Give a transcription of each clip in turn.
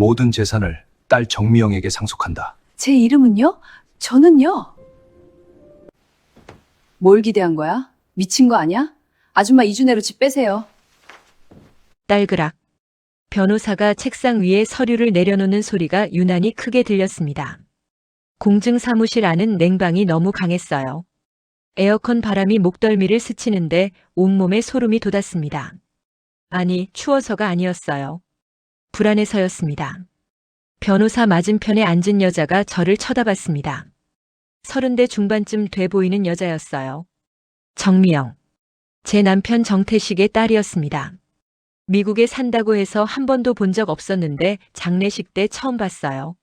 모든 재산을 딸 정미영에게 상속한다. 제 이름은요? 저는요? 뭘 기대한 거야? 미친 거 아니야? 아줌마 이준혜로 집 빼세요. 딸그락. 변호사가 책상 위에 서류를 내려놓는 소리가 유난히 크게 들렸습니다. 공증사무실 안은 냉방이 너무 강했어요. 에어컨 바람이 목덜미를 스치는데 온몸에 소름이 돋았습니다. 아니, 추워서가 아니었어요. 불안해서였습니다. 변호사 맞은편에 앉은 여자가 저를 쳐다봤습니다. 30대 중반쯤 돼 보이는 여자였어요. 정미영. 제 남편 정태식의 딸이었습니다. 미국에 산다고 해서 한 번도 본 적 없었는데 장례식 때 처음 봤어요.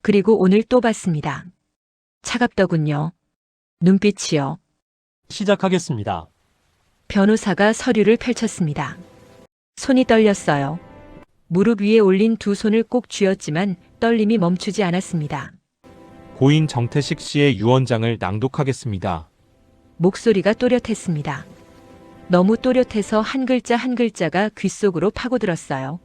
그리고 오늘 또 봤습니다. 차갑더군요. 눈빛이요. 시작하겠습니다. 변호사가 서류를 펼쳤습니다. 손이 떨렸어요. 무릎 위에 올린 두 손을 꼭 쥐었지만 떨림이 멈추지 않았습니다. 고인 정태식 씨의 유언장을 낭독하겠습니다. 목소리가 또렷했습니다. 너무 또렷해서 한 글자 한 글자가 귓속으로 파고들었어요.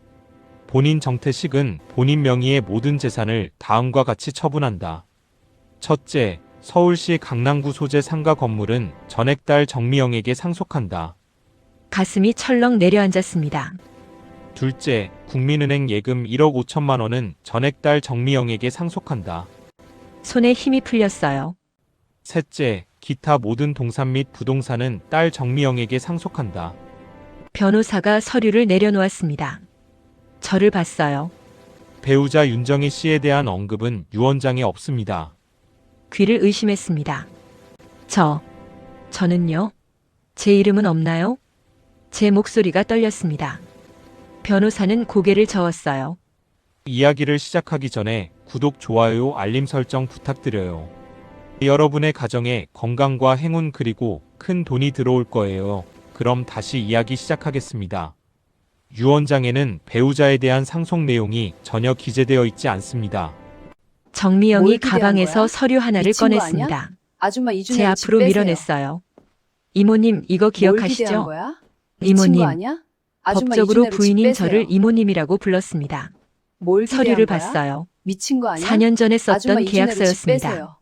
본인 정태식은 본인 명의의 모든 재산을 다음과 같이 처분한다. 첫째, 서울시 강남구 소재 상가 건물은 전액 딸 정미영에게 상속한다. 가슴이 철렁 내려앉았습니다. 둘째, 국민은행 예금 1억 5천만 원은 전액 딸 정미영에게 상속한다. 손에 힘이 풀렸어요. 셋째, 기타 모든 동산 및 부동산은 딸 정미영에게 상속한다. 변호사가 서류를 내려놓았습니다. 저를 봤어요. 배우자 윤정희 씨에 대한 언급은 유언장에 없습니다. 귀를 의심했습니다. 저는요? 제 이름은 없나요? 제 목소리가 떨렸습니다. 변호사는 고개를 저었어요. 이야기를 시작하기 전에 구독, 좋아요, 알림 설정 부탁드려요. 여러분의 가정에 건강과 행운 그리고 큰 돈이 들어올 거예요. 그럼 다시 이야기 시작하겠습니다. 유언장에는 배우자에 대한 상속 내용이 전혀 기재되어 있지 않습니다. 정미영이 뭘 기대한 가방에서 거야? 서류 하나를 미친 거 꺼냈습니다. 아줌마 제 이준혜로 집 앞으로 빼세요. 밀어냈어요. 이모님, 이거 뭘 기대한 기억하시죠? 거야? 미친 이모님, 거 아니야? 아줌마 법적으로 이준혜로 집 부인인 빼세요. 저를 이모님이라고 불렀습니다. 뭘 기대한 서류를 거야? 봤어요. 미친 거 아니야? 4년 전에 아줌마 썼던 이준혜로 집 계약서였습니다. 빼세요.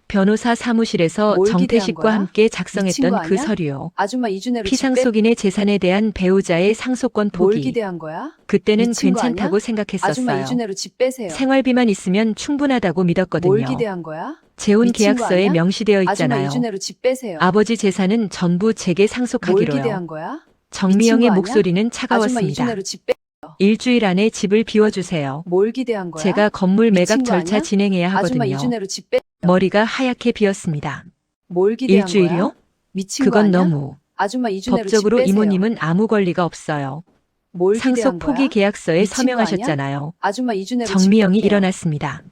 변호사 사무실에서 뭘 기대한 정태식과 거야? 함께 미친 작성했던 거 그 아니야? 서류요. 아줌마 이준혜로 집 피상속인의 재산에 대한 배우자의 상속권 뭘 포기. 기대한 거야? 그때는 미친 거 괜찮다고 아니야? 아줌마 생각했었어요. 이준혜로 집 빼세요. 생활비만 있으면 충분하다고 뭘 믿었거든요. 기대한 거야? 재혼 미친 거 계약서에 아니야? 명시되어 아줌마 있잖아요. 이준혜로 집 빼세요. 아버지 재산은 전부 제게 뭘 상속하기로요. 기대한 거야? 정미영의 미친 거 아니야? 목소리는 아줌마 차가웠습니다. 이준혜로 집 빼. 일주일 안에 집을 비워주세요. 뭘 기대한 거야? 제가 건물 매각 미친 거 절차 아니야? 진행해야 아줌마 하거든요. 이준혜로 집 빼. 머리가 하얗게 비었습니다. 뭘 기대한 일주일이요? 거야? 미친 거 그건 아니야? 너무. 아줌마 이준혜로 법적으로 집 빼세요. 이모님은 아무 권리가 없어요. 뭘 기대한 상속 포기 거야? 계약서에 미친 거 서명하셨잖아요. 아줌마 이준혜로 정미영이 집 빼세요. 일어났습니다.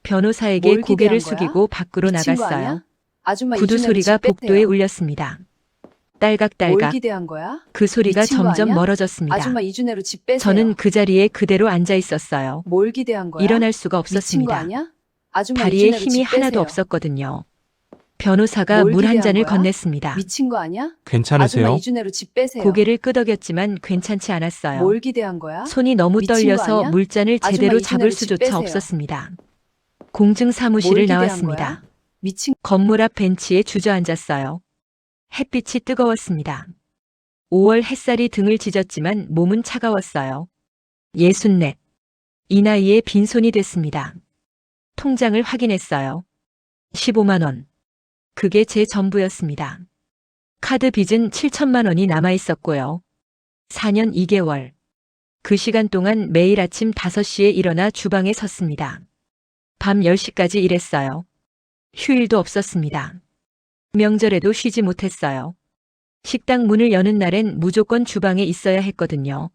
변호사에게 뭘 고개를 기대한 거야? 숙이고 밖으로 미친 거 나갔어요. 아니야? 아줌마 구두 이준혜로 소리가 집 빼세요. 복도에 울렸습니다. 뭘 딸각딸각. 기대한 거야? 그 소리가 미친 거 점점 아니야? 멀어졌습니다. 아줌마 이준혜로 집 빼세요. 저는 그 자리에 그대로 앉아 있었어요. 뭘 기대한 거야? 일어날 수가 미친 거 없었습니다. 아니야? 아줌마 다리에 이준혜로 힘이 집 하나도 빼세요. 없었거든요. 변호사가 뭘 물 한 기대한 잔을 거야? 건넸습니다. 미친 거 아니야? 아줌마 괜찮으세요? 이준혜로 집 빼세요. 고개를 끄덕였지만 괜찮지 않았어요. 뭘 기대한 거야? 손이 너무 미친 거 떨려서 아니야? 물잔을 아줌마 제대로 이준혜로 잡을 집 수조차 빼세요. 없었습니다. 뭘 공증사무실을 기대한 나왔습니다. 거야? 미친 건물 앞 벤치에 주저앉았어요. 햇빛이 뜨거웠습니다. 5월 햇살이 등을 지졌지만 몸은 차가웠어요. 64. 이 나이에 빈손이 됐습니다. 통장을 확인했어요. 15만 원. 그게 제 전부였습니다. 카드 빚은 7천만 원이 남아 있었고요. 4년 2개월. 그 시간 동안 매일 아침 5시에 일어나 주방에 섰습니다. 밤 10시까지 일했어요. 휴일도 없었습니다. 명절에도 쉬지 못했어요. 식당 문을 여는 날엔 무조건 주방에 있어야 했거든요.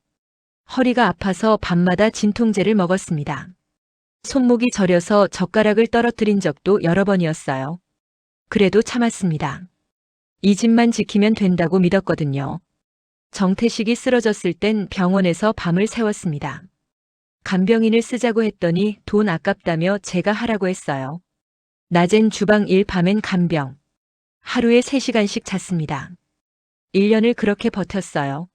허리가 아파서 밤마다 진통제를 먹었습니다. 손목이 저려서 젓가락을 떨어뜨린 적도 여러 번이었어요. 그래도 참았습니다. 이 집만 지키면 된다고 믿었거든요. 정태식이 쓰러졌을 땐 병원에서 밤을 새웠습니다. 간병인을 쓰자고 했더니 돈 아깝다며 제가 하라고 했어요. 낮엔 주방 일, 밤엔 간병. 하루에 3시간씩 잤습니다. 1년을 그렇게 버텼어요.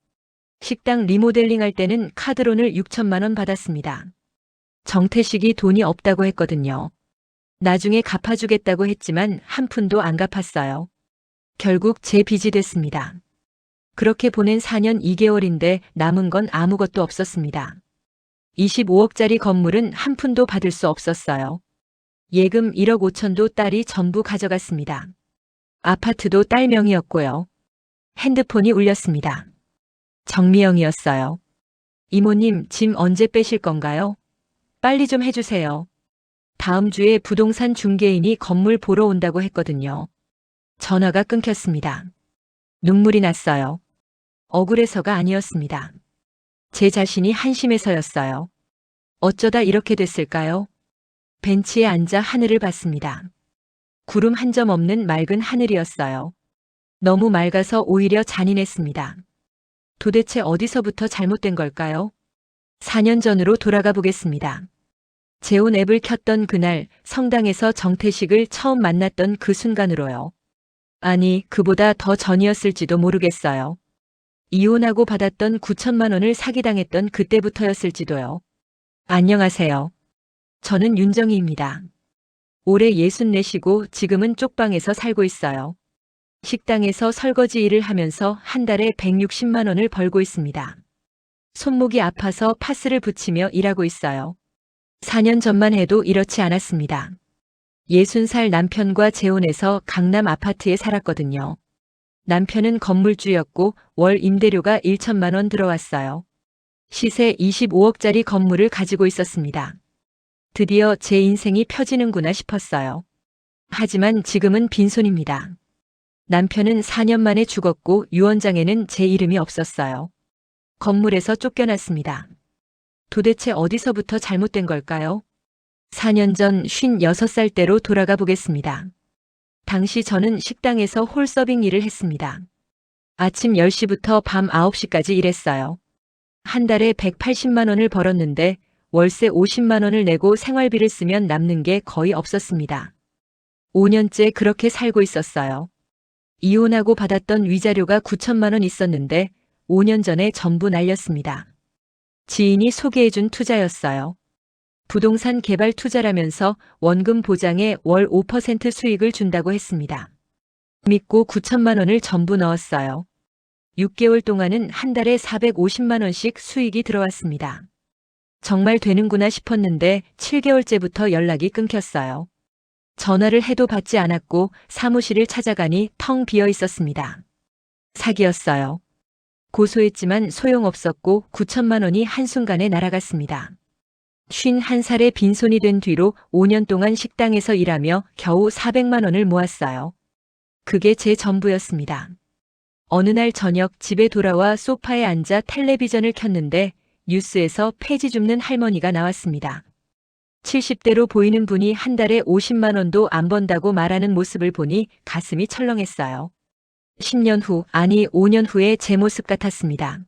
식당 리모델링 할 때는 카드론을 6천만 원 받았습니다. 정태식이 돈이 없다고 했거든요. 나중에 갚아주겠다고 했지만 한 푼도 안 갚았어요. 결국 제 빚이 됐습니다. 그렇게 보낸 4년 2개월인데 남은 건 아무것도 없었습니다. 25억짜리 건물은 한 푼도 받을 수 없었어요. 예금 1억 5천도 딸이 전부 가져갔습니다. 아파트도 딸 명의였고요. 핸드폰이 울렸습니다. 정미영이었어요. 이모님, 짐 언제 빼실 건가요? 빨리 좀 해주세요. 다음 주에 부동산 중개인이 건물 보러 온다고 했거든요. 전화가 끊겼습니다. 눈물이 났어요. 억울해서가 아니었습니다. 제 자신이 한심해서였어요. 어쩌다 이렇게 됐을까요? 벤치에 앉아 하늘을 봤습니다. 구름 한 점 없는 맑은 하늘이었어요. 너무 맑아서 오히려 잔인했습니다. 도대체 어디서부터 잘못된 걸까요? 4년 전으로 돌아가 보겠습니다. 재혼 앱을 켰던 그날 성당에서 정태식을 처음 만났던 그 순간으로요. 아니, 그보다 더 전이었을지도 모르겠어요. 이혼하고 받았던 9천만 원을 사기당했던 그때부터였을지도요. 안녕하세요. 저는 윤정희입니다. 올해 64시고 지금은 쪽방에서 살고 있어요. 식당에서 설거지 일을 하면서 한 달에 160만 원을 벌고 있습니다. 손목이 아파서 파스를 붙이며 일하고 있어요. 4년 전만 해도 이렇지 않았습니다. 60살 남편과 재혼해서 강남 아파트에 살았거든요. 남편은 건물주였고 월 임대료가 1천만 원 들어왔어요. 시세 25억짜리 건물을 가지고 있었습니다. 드디어 제 인생이 펴지는구나 싶었어요. 하지만 지금은 빈손입니다. 남편은 4년 만에 죽었고 유언장에는 제 이름이 없었어요. 건물에서 쫓겨났습니다. 도대체 어디서부터 잘못된 걸까요? 4년 전 56살 때로 돌아가 보겠습니다. 당시 저는 식당에서 홀서빙 일을 했습니다. 아침 10시부터 밤 9시까지 일했어요. 한 달에 180만 원을 벌었는데 월세 50만 원을 내고 생활비를 쓰면 남는 게 거의 없었습니다. 5년째 그렇게 살고 있었어요. 이혼하고 받았던 위자료가 9천만 원 있었는데 5년 전에 전부 날렸습니다. 지인이 소개해준 투자였어요. 부동산 개발 투자라면서 원금 보장에 월 5% 수익을 준다고 했습니다. 믿고 9천만 원을 전부 넣었어요. 6개월 동안은 한 달에 450만 원씩 수익이 들어왔습니다. 정말 되는구나 싶었는데 7개월째부터 연락이 끊겼어요. 전화를 해도 받지 않았고 사무실을 찾아가니 텅 비어 있었습니다. 사기였어요. 고소했지만 소용없었고 9천만 원이 한순간에 날아갔습니다. 51살에 빈손이 된 뒤로 5년 동안 식당에서 일하며 겨우 400만 원을 모았어요. 그게 제 전부였습니다. 어느 날 저녁 집에 돌아와 소파에 앉아 텔레비전을 켰는데 뉴스에서 폐지 줍는 할머니가 나왔습니다. 70대로 보이는 분이 한 달에 50만 원도 안 번다고 말하는 모습을 보니 가슴이 철렁했어요. 10년 후, 아니 5년 후에 제 모습 같았습니다.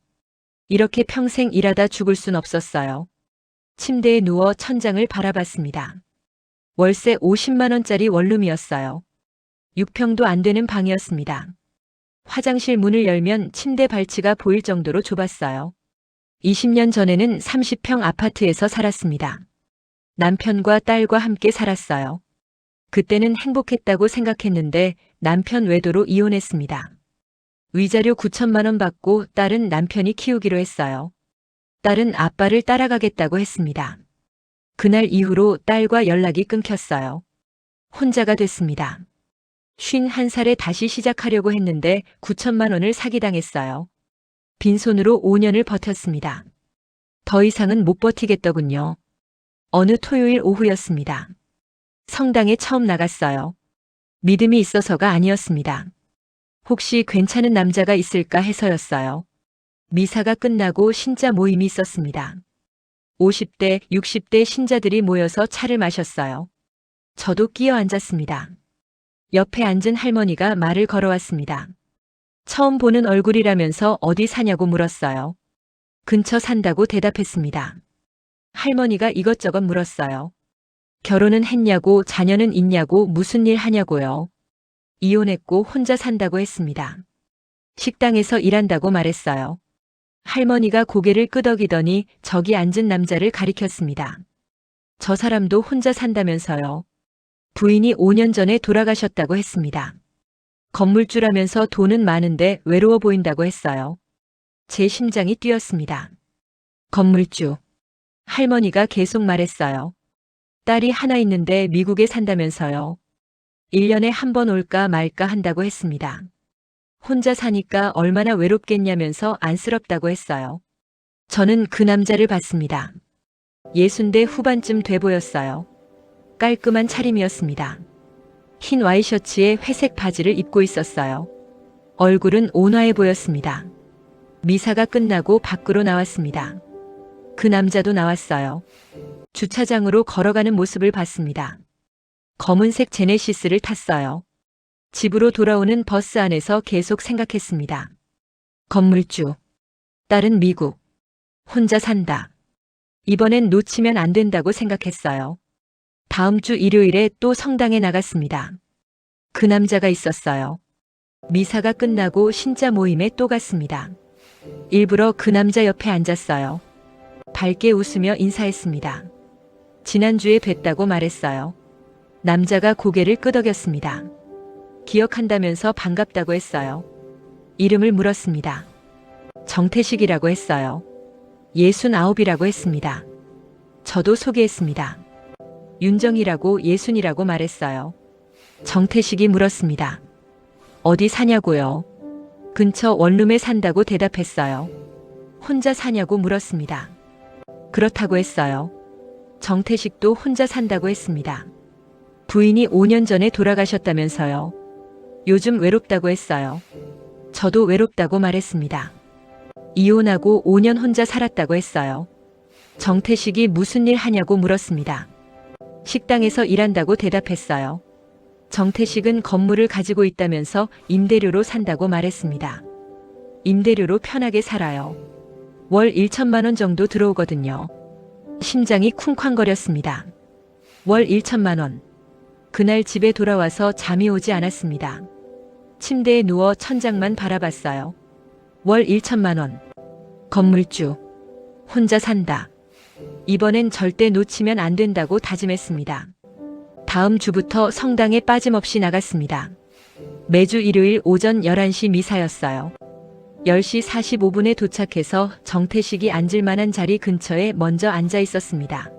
이렇게 평생 일하다 죽을 순 없었어요. 침대에 누워 천장을 바라봤습니다. 월세 50만 원짜리 원룸이었어요. 6평도 안 되는 방이었습니다. 화장실 문을 열면 침대 발치가 보일 정도로 좁았어요. 20년 전에는 30평 아파트에서 살았습니다. 남편과 딸과 함께 살았어요. 그때는 행복했다고 생각했는데 남편 외도로 이혼했습니다. 위자료 9천만 원 받고 딸은 남편이 키우기로 했어요. 딸은 아빠를 따라가겠다고 했습니다. 그날 이후로 딸과 연락이 끊겼어요. 혼자가 됐습니다. 51살에 다시 시작하려고 했는데 9천만 원을 사기당했어요. 빈손으로 5년을 버텼습니다. 더 이상은 못 버티겠더군요. 어느 토요일 오후였습니다. 성당에 처음 나갔어요. 믿음이 있어서가 아니었습니다. 혹시 괜찮은 남자가 있을까 해서였어요. 미사가 끝나고 신자 모임이 있었습니다. 50대, 60대 신자들이 모여서 차를 마셨어요. 저도 끼어 앉았습니다. 옆에 앉은 할머니가 말을 걸어왔습니다. 처음 보는 얼굴이라면서 어디 사냐고 물었어요. 근처 산다고 대답했습니다. 할머니가 이것저것 물었어요. 결혼은 했냐고, 자녀는 있냐고, 무슨 일 하냐고요. 이혼했고 혼자 산다고 했습니다. 식당에서 일한다고 말했어요. 할머니가 고개를 끄덕이더니 저기 앉은 남자를 가리켰습니다. 저 사람도 혼자 산다면서요. 부인이 5년 전에 돌아가셨다고 했습니다. 건물주라면서 돈은 많은데 외로워 보인다고 했어요. 제 심장이 뛰었습니다. 건물주. 할머니가 계속 말했어요. 딸이 하나 있는데 미국에 산다면서요. 1년에 한 번 올까 말까 한다고 했습니다. 혼자 사니까 얼마나 외롭겠냐면서 안쓰럽다고 했어요. 저는 그 남자를 봤습니다. 60대 후반쯤 돼 보였어요. 깔끔한 차림이었습니다. 흰 와이셔츠에 회색 바지를 입고 있었어요. 얼굴은 온화해 보였습니다. 미사가 끝나고 밖으로 나왔습니다. 그 남자도 나왔어요. 주차장으로 걸어가는 모습을 봤습니다. 검은색 제네시스를 탔어요. 집으로 돌아오는 버스 안에서 계속 생각했습니다. 건물주. 딸은 미국. 혼자 산다. 이번엔 놓치면 안 된다고 생각했어요. 다음 주 일요일에 또 성당에 나갔습니다. 그 남자가 있었어요. 미사가 끝나고 신자 모임에 또 갔습니다. 일부러 그 남자 옆에 앉았어요. 밝게 웃으며 인사했습니다. 지난주에 뵀다고 말했어요. 남자가 고개를 끄덕였습니다. 기억한다면서 반갑다고 했어요. 이름을 물었습니다. 정태식이라고 했어요. 69이라고 했습니다. 저도 소개했습니다. 윤정이라고 예순이라고 말했어요. 정태식이 물었습니다. 어디 사냐고요? 근처 원룸에 산다고 대답했어요. 혼자 사냐고 물었습니다. 그렇다고 했어요. 정태식도 혼자 산다고 했습니다. 부인이 5년 전에 돌아가셨다면서요. 요즘 외롭다고 했어요. 저도 외롭다고 말했습니다. 이혼하고 5년 혼자 살았다고 했어요. 정태식이 무슨 일 하냐고 물었습니다. 식당에서 일한다고 대답했어요. 정태식은 건물을 가지고 있다면서 임대료로 산다고 말했습니다. 임대료로 편하게 살아요. 월 1천만 원 정도 들어오거든요. 심장이 쿵쾅거렸습니다. 월 1천만 원. 그날 집에 돌아와서 잠이 오지 않았습니다. 침대에 누워 천장만 바라봤어요. 월 1천만 원. 건물주. 혼자 산다. 이번엔 절대 놓치면 안 된다고 다짐했습니다. 다음 주부터 성당에 빠짐없이 나갔습니다. 매주 일요일 오전 11시 미사였어요. 10시 45분에 도착해서 정태식이 앉을 만한 자리 근처에 먼저 앉아 있었습니다.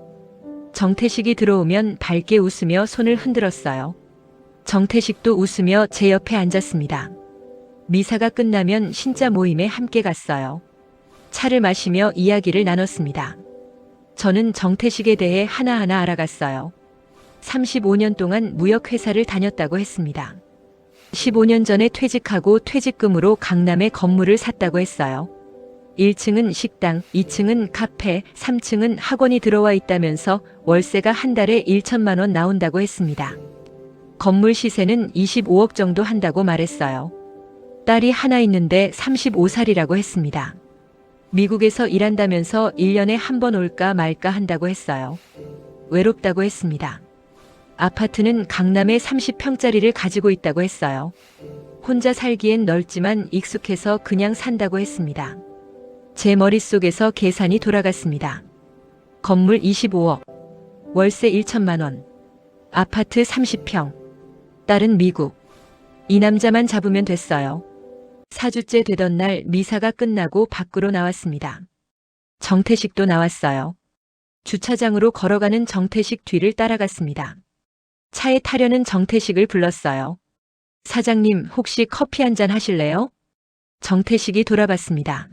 정태식이 들어오면 밝게 웃으며 손을 흔들었어요. 정태식도 웃으며 제 옆에 앉았습니다. 미사가 끝나면 신자 모임에 함께 갔어요. 차를 마시며 이야기를 나눴습니다. 저는 정태식에 대해 하나하나 알아갔어요. 35년 동안 무역회사를 다녔다고 했습니다. 15년 전에 퇴직하고 퇴직금으로 강남에 건물을 샀다고 했어요. 1층은 식당, 2층은 카페, 3층은 학원이 들어와 있다면서 월세가 한 달에 1천만 원 나온다고 했습니다. 건물 시세는 25억 정도 한다고 말했어요. 딸이 하나 있는데 35살이라고 했습니다. 미국에서 일한다면서 1년에 한 번 올까 말까 한다고 했어요. 외롭다고 했습니다. 아파트는 강남에 30평짜리를 가지고 있다고 했어요. 혼자 살기엔 넓지만 익숙해서 그냥 산다고 했습니다. 제 머릿속에서 계산이 돌아갔습니다. 건물 25억, 월세 1천만 원, 아파트 30평, 딸은 미국. 이 남자만 잡으면 됐어요. 4주째 되던 날 미사가 끝나고 밖으로 나왔습니다. 정태식도 나왔어요. 주차장으로 걸어가는 정태식 뒤를 따라갔습니다. 차에 타려는 정태식을 불렀어요. 사장님, 혹시 커피 한잔 하실래요? 정태식이 돌아봤습니다.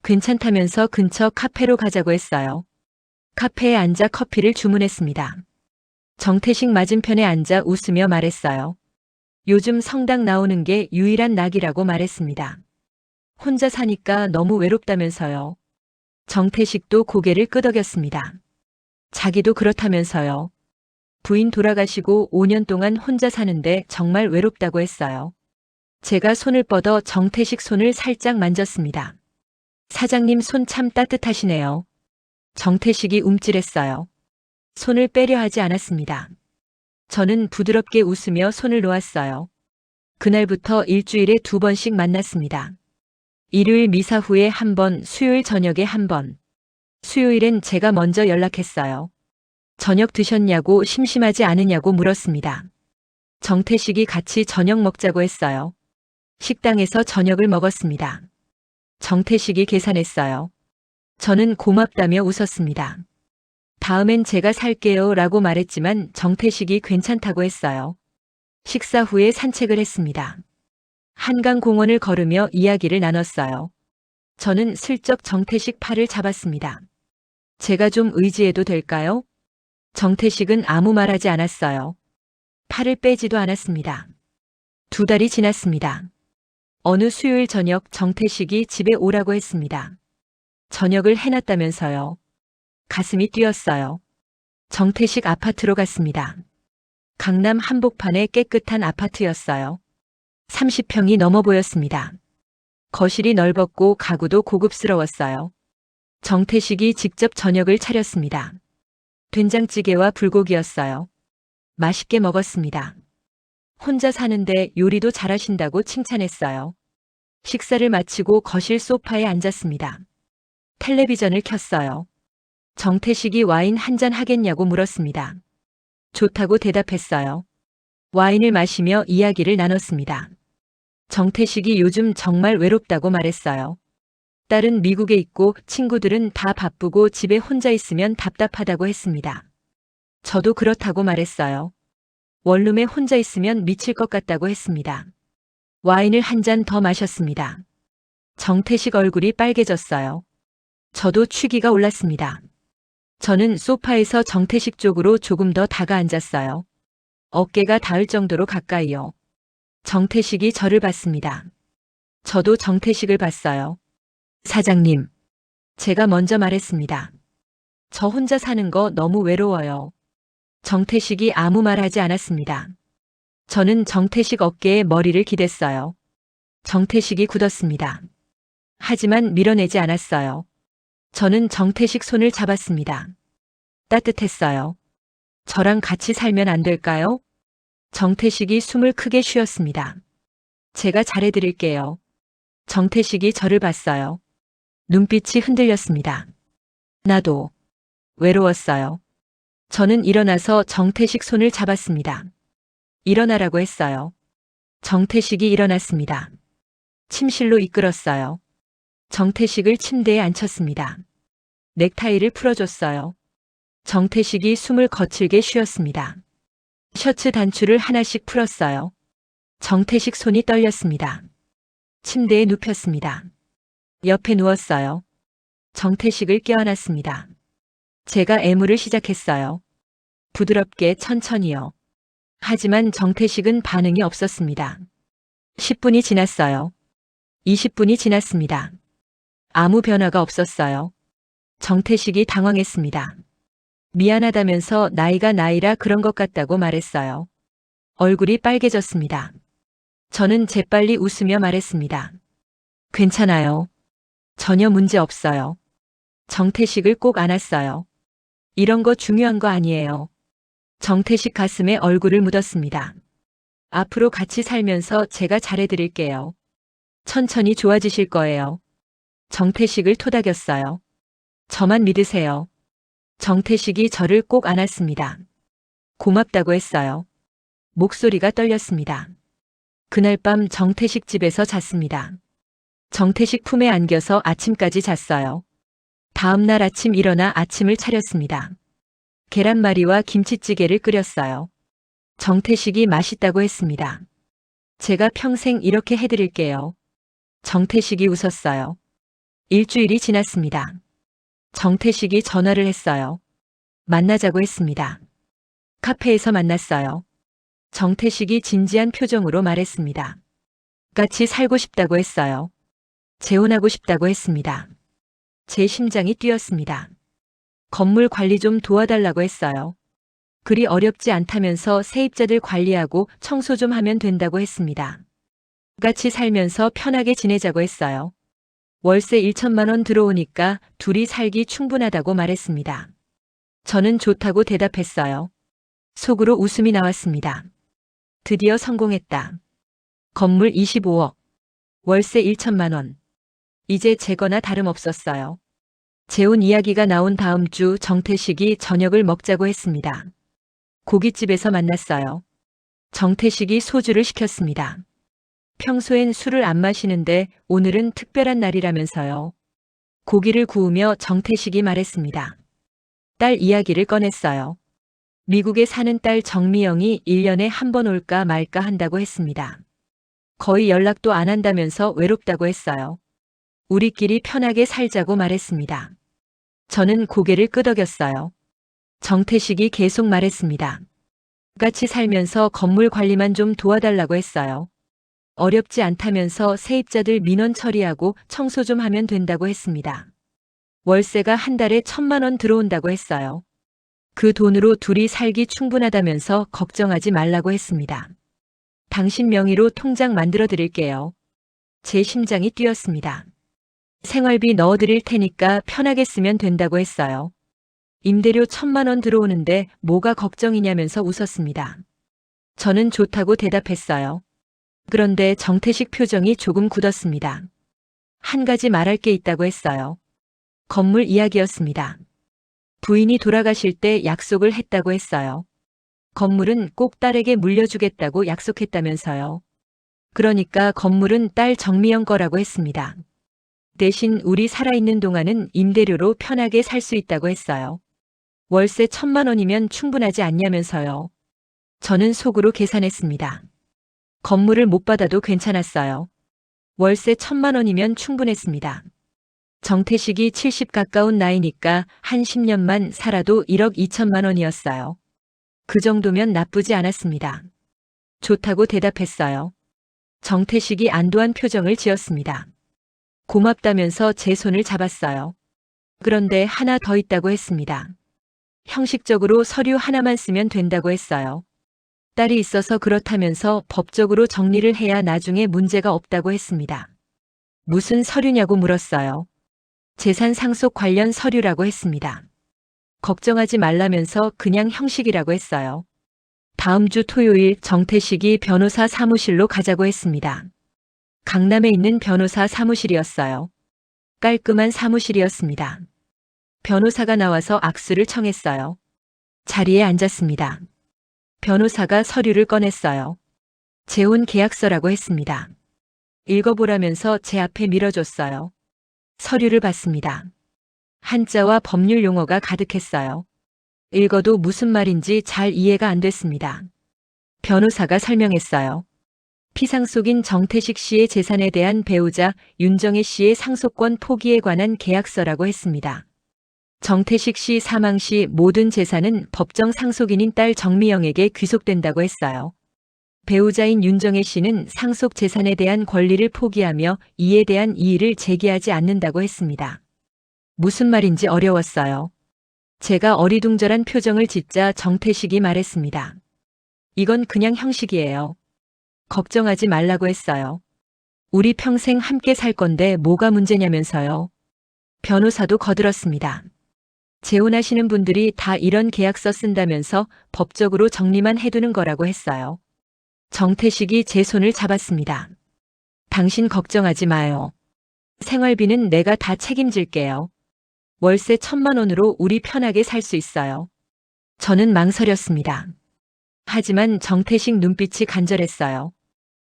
괜찮다면서 근처 카페로 가자고 했어요. 카페에 앉아 커피를 주문했습니다. 정태식 맞은편에 앉아 웃으며 말했어요. 요즘 성당 나오는 게 유일한 낙이라고 말했습니다. 혼자 사니까 너무 외롭다면서요. 정태식도 고개를 끄덕였습니다. 자기도 그렇다면서요. 부인 돌아가시고 5년 동안 혼자 사는데 정말 외롭다고 했어요. 제가 손을 뻗어 정태식 손을 살짝 만졌습니다. 사장님 손 참 따뜻하시네요. 정태식이 움찔했어요. 손을 빼려 하지 않았습니다. 저는 부드럽게 웃으며 손을 놓았어요. 그날부터 일주일에 2번씩 만났습니다. 일요일 미사 후에 1번, 수요일 저녁에 1번. 수요일엔 제가 먼저 연락했어요. 저녁 드셨냐고 심심하지 않으냐고 물었습니다. 정태식이 같이 저녁 먹자고 했어요. 식당에서 저녁을 먹었습니다. 정태식이 계산했어요. 저는 고맙다며 웃었습니다. 다음엔 제가 살게요 라고 말했지만 정태식이 괜찮다고 했어요. 식사 후에 산책을 했습니다. 한강공원을 걸으며 이야기를 나눴어요. 저는 슬쩍 정태식 팔을 잡았습니다. 제가 좀 의지해도 될까요? 정태식은 아무 말하지 않았어요. 팔을 빼지도 않았습니다. 2달이 지났습니다. 어느 수요일 저녁 정태식이 집에 오라고 했습니다. 저녁을 해놨다면서요. 가슴이 뛰었어요. 정태식 아파트로 갔습니다. 강남 한복판의 깨끗한 아파트였어요. 30평이 넘어 보였습니다. 거실이 넓었고 가구도 고급스러웠어요. 정태식이 직접 저녁을 차렸습니다. 된장찌개와 불고기였어요. 맛있게 먹었습니다. 혼자 사는데 요리도 잘하신다고 칭찬했어요. 식사를 마치고 거실 소파에 앉았습니다. 텔레비전을 켰어요. 정태식이 와인 한 잔 하겠냐고 물었습니다. 좋다고 대답했어요. 와인을 마시며 이야기를 나눴습니다. 정태식이 요즘 정말 외롭다고 말했어요. 딸은 미국에 있고 친구들은 다 바쁘고 집에 혼자 있으면 답답하다고 했습니다. 저도 그렇다고 말했어요. 원룸에 혼자 있으면 미칠 것 같다고 했습니다. 와인을 한 잔 더 마셨습니다. 정태식 얼굴이 빨개졌어요. 저도 취기가 올랐습니다. 저는 소파에서 정태식 쪽으로 조금 더 다가앉았어요. 어깨가 닿을 정도로 가까이요. 정태식이 저를 봤습니다. 저도 정태식을 봤어요. 사장님, 제가 먼저 말했습니다. 저 혼자 사는 거 너무 외로워요. 정태식이 아무 말 하지 않았습니다. 저는 정태식 어깨에 머리를 기댔어요. 정태식이 굳었습니다. 하지만 밀어내지 않았어요. 저는 정태식 손을 잡았습니다. 따뜻했어요. 저랑 같이 살면 안 될까요? 정태식이 숨을 크게 쉬었습니다. 제가 잘해드릴게요. 정태식이 저를 봤어요. 눈빛이 흔들렸습니다. 나도 외로웠어요. 저는 일어나서 정태식 손을 잡았습니다. 일어나라고 했어요. 정태식이 일어났습니다. 침실로 이끌었어요. 정태식을 침대에 앉혔습니다. 넥타이를 풀어줬어요. 정태식이 숨을 거칠게 쉬었습니다. 셔츠 단추를 하나씩 풀었어요. 정태식 손이 떨렸습니다. 침대에 눕혔습니다. 옆에 누웠어요. 정태식을 껴안았습니다. 제가 애무를 시작했어요. 부드럽게 천천히요. 하지만 정태식은 반응이 없었습니다. 10분이 지났어요. 20분이 지났습니다. 아무 변화가 없었어요. 정태식이 당황했습니다. 미안하다면서 나이라 그런 것 같다고 말했어요. 얼굴이 빨개졌습니다. 저는 재빨리 웃으며 말했습니다. 괜찮아요. 전혀 문제 없어요. 정태식을 꼭 안았어요. 이런 거 중요한 거 아니에요. 정태식 가슴에 얼굴을 묻었습니다. 앞으로 같이 살면서 제가 잘해드릴게요. 천천히 좋아지실 거예요. 정태식을 토닥였어요. 저만 믿으세요. 정태식이 저를 꼭 안았습니다. 고맙다고 했어요. 목소리가 떨렸습니다. 그날 밤 정태식 집에서 잤습니다. 정태식 품에 안겨서 아침까지 잤어요. 다음 날 아침 일어나 아침을 차렸습니다. 계란말이와 김치찌개를 끓였어요. 정태식이 맛있다고 했습니다. 제가 평생 이렇게 해드릴게요. 정태식이 웃었어요. 일주일이 지났습니다. 정태식이 전화를 했어요. 만나자고 했습니다. 카페에서 만났어요. 정태식이 진지한 표정으로 말했습니다. 같이 살고 싶다고 했어요. 재혼하고 싶다고 했습니다. 제 심장이 뛰었습니다. 건물 관리 좀 도와달라고 했어요. 그리 어렵지 않다면서 세입자들 관리하고 청소 좀 하면 된다고 했습니다. 같이 살면서 편하게 지내자고 했어요. 월세 1천만 원 들어오니까 둘이 살기 충분하다고 말했습니다. 저는 좋다고 대답했어요. 속으로 웃음이 나왔습니다. 드디어 성공했다. 건물 25억. 월세 1천만 원. 이제 제 거나 다름없었어요. 재혼 이야기가 나온 다음 주 정태식이 저녁을 먹자고 했습니다. 고깃집에서 만났어요. 정태식이 소주를 시켰습니다. 평소엔 술을 안 마시는데 오늘은 특별한 날이라면서요. 고기를 구우며 정태식이 말했습니다. 딸 이야기를 꺼냈어요. 미국에 사는 딸 정미영이 1년에 한 번 올까 말까 한다고 했습니다. 거의 연락도 안 한다면서 외롭다고 했어요. 우리끼리 편하게 살자고 말했습니다. 저는 고개를 끄덕였어요. 정태식이 계속 말했습니다. 같이 살면서 건물 관리만 좀 도와달라고 했어요. 어렵지 않다면서 세입자들 민원 처리하고 청소 좀 하면 된다고 했습니다. 월세가 한 달에 1,000만 원 들어온다고 했어요. 그 돈으로 둘이 살기 충분하다면서 걱정하지 말라고 했습니다. 당신 명의로 통장 만들어 드릴게요. 제 심장이 뛰었습니다. 생활비 넣어 드릴 테니까 편하게 쓰면 된다고 했어요. 임대료 1,000만 원 들어오는데 뭐가 걱정이냐면서 웃었습니다. 저는 좋다고 대답했어요. 그런데 정태식 표정이 조금 굳었습니다. 한 가지 말할 게 있다고 했어요. 건물 이야기였습니다. 부인이 돌아가실 때 약속을 했다고 했어요. 건물은 꼭 딸에게 물려주겠다고 약속했다면서요. 그러니까 건물은 딸 정미영 거라고 했습니다. 대신 우리 살아있는 동안은 임대료로 편하게 살 수 있다고 했어요. 월세 1,000만 원이면 충분하지 않냐면서요. 저는 속으로 계산했습니다. 건물을 못 받아도 괜찮았어요. 월세 1,000만 원이면 충분했습니다. 정태식이 70 가까운 나이니까 한 10년만 살아도 1억 2천만 원이었어요. 그 정도면 나쁘지 않았습니다. 좋다고 대답했어요. 정태식이 안도한 표정을 지었습니다. 고맙다면서 제 손을 잡았어요. 그런데 하나 더 있다고 했습니다. 형식적으로 서류 하나만 쓰면 된다고 했어요. 딸이 있어서 그렇다면서 법적으로 정리를 해야 나중에 문제가 없다고 했습니다. 무슨 서류냐고 물었어요. 재산 상속 관련 서류라고 했습니다. 걱정하지 말라면서 그냥 형식이라고 했어요. 다음 주 토요일 정태식이 변호사 사무실로 가자고 했습니다. 강남에 있는 변호사 사무실이었어요. 깔끔한 사무실이었습니다. 변호사가 나와서 악수를 청했어요. 자리에 앉았습니다. 변호사가 서류를 꺼냈어요. 재혼 계약서라고 했습니다. 읽어보라면서 제 앞에 밀어줬어요. 서류를 봤습니다. 한자와 법률 용어가 가득했어요. 읽어도 무슨 말인지 잘 이해가 안 됐습니다. 변호사가 설명했어요. 피상속인 정태식 씨의 재산에 대한 배우자 윤정혜 씨의 상속권 포기에 관한 계약서라고 했습니다. 정태식 씨 사망 시 모든 재산은 법정 상속인인 딸 정미영에게 귀속된다고 했어요. 배우자인 윤정혜 씨는 상속 재산에 대한 권리를 포기하며 이에 대한 이의를 제기하지 않는다고 했습니다. 무슨 말인지 어려웠어요. 제가 어리둥절한 표정을 짓자 정태식이 말했습니다. 이건 그냥 형식이에요. 걱정하지 말라고 했어요. 우리 평생 함께 살 건데 뭐가 문제냐면서요. 변호사도 거들었습니다. 재혼하시는 분들이 다 이런 계약서 쓴다면서 법적으로 정리만 해두는 거라고 했어요. 정태식이 제 손을 잡았습니다. 당신 걱정하지 마요. 생활비는 내가 다 책임질게요. 월세 1,000만 원으로 우리 편하게 살 수 있어요. 저는 망설였습니다. 하지만 정태식 눈빛이 간절했어요.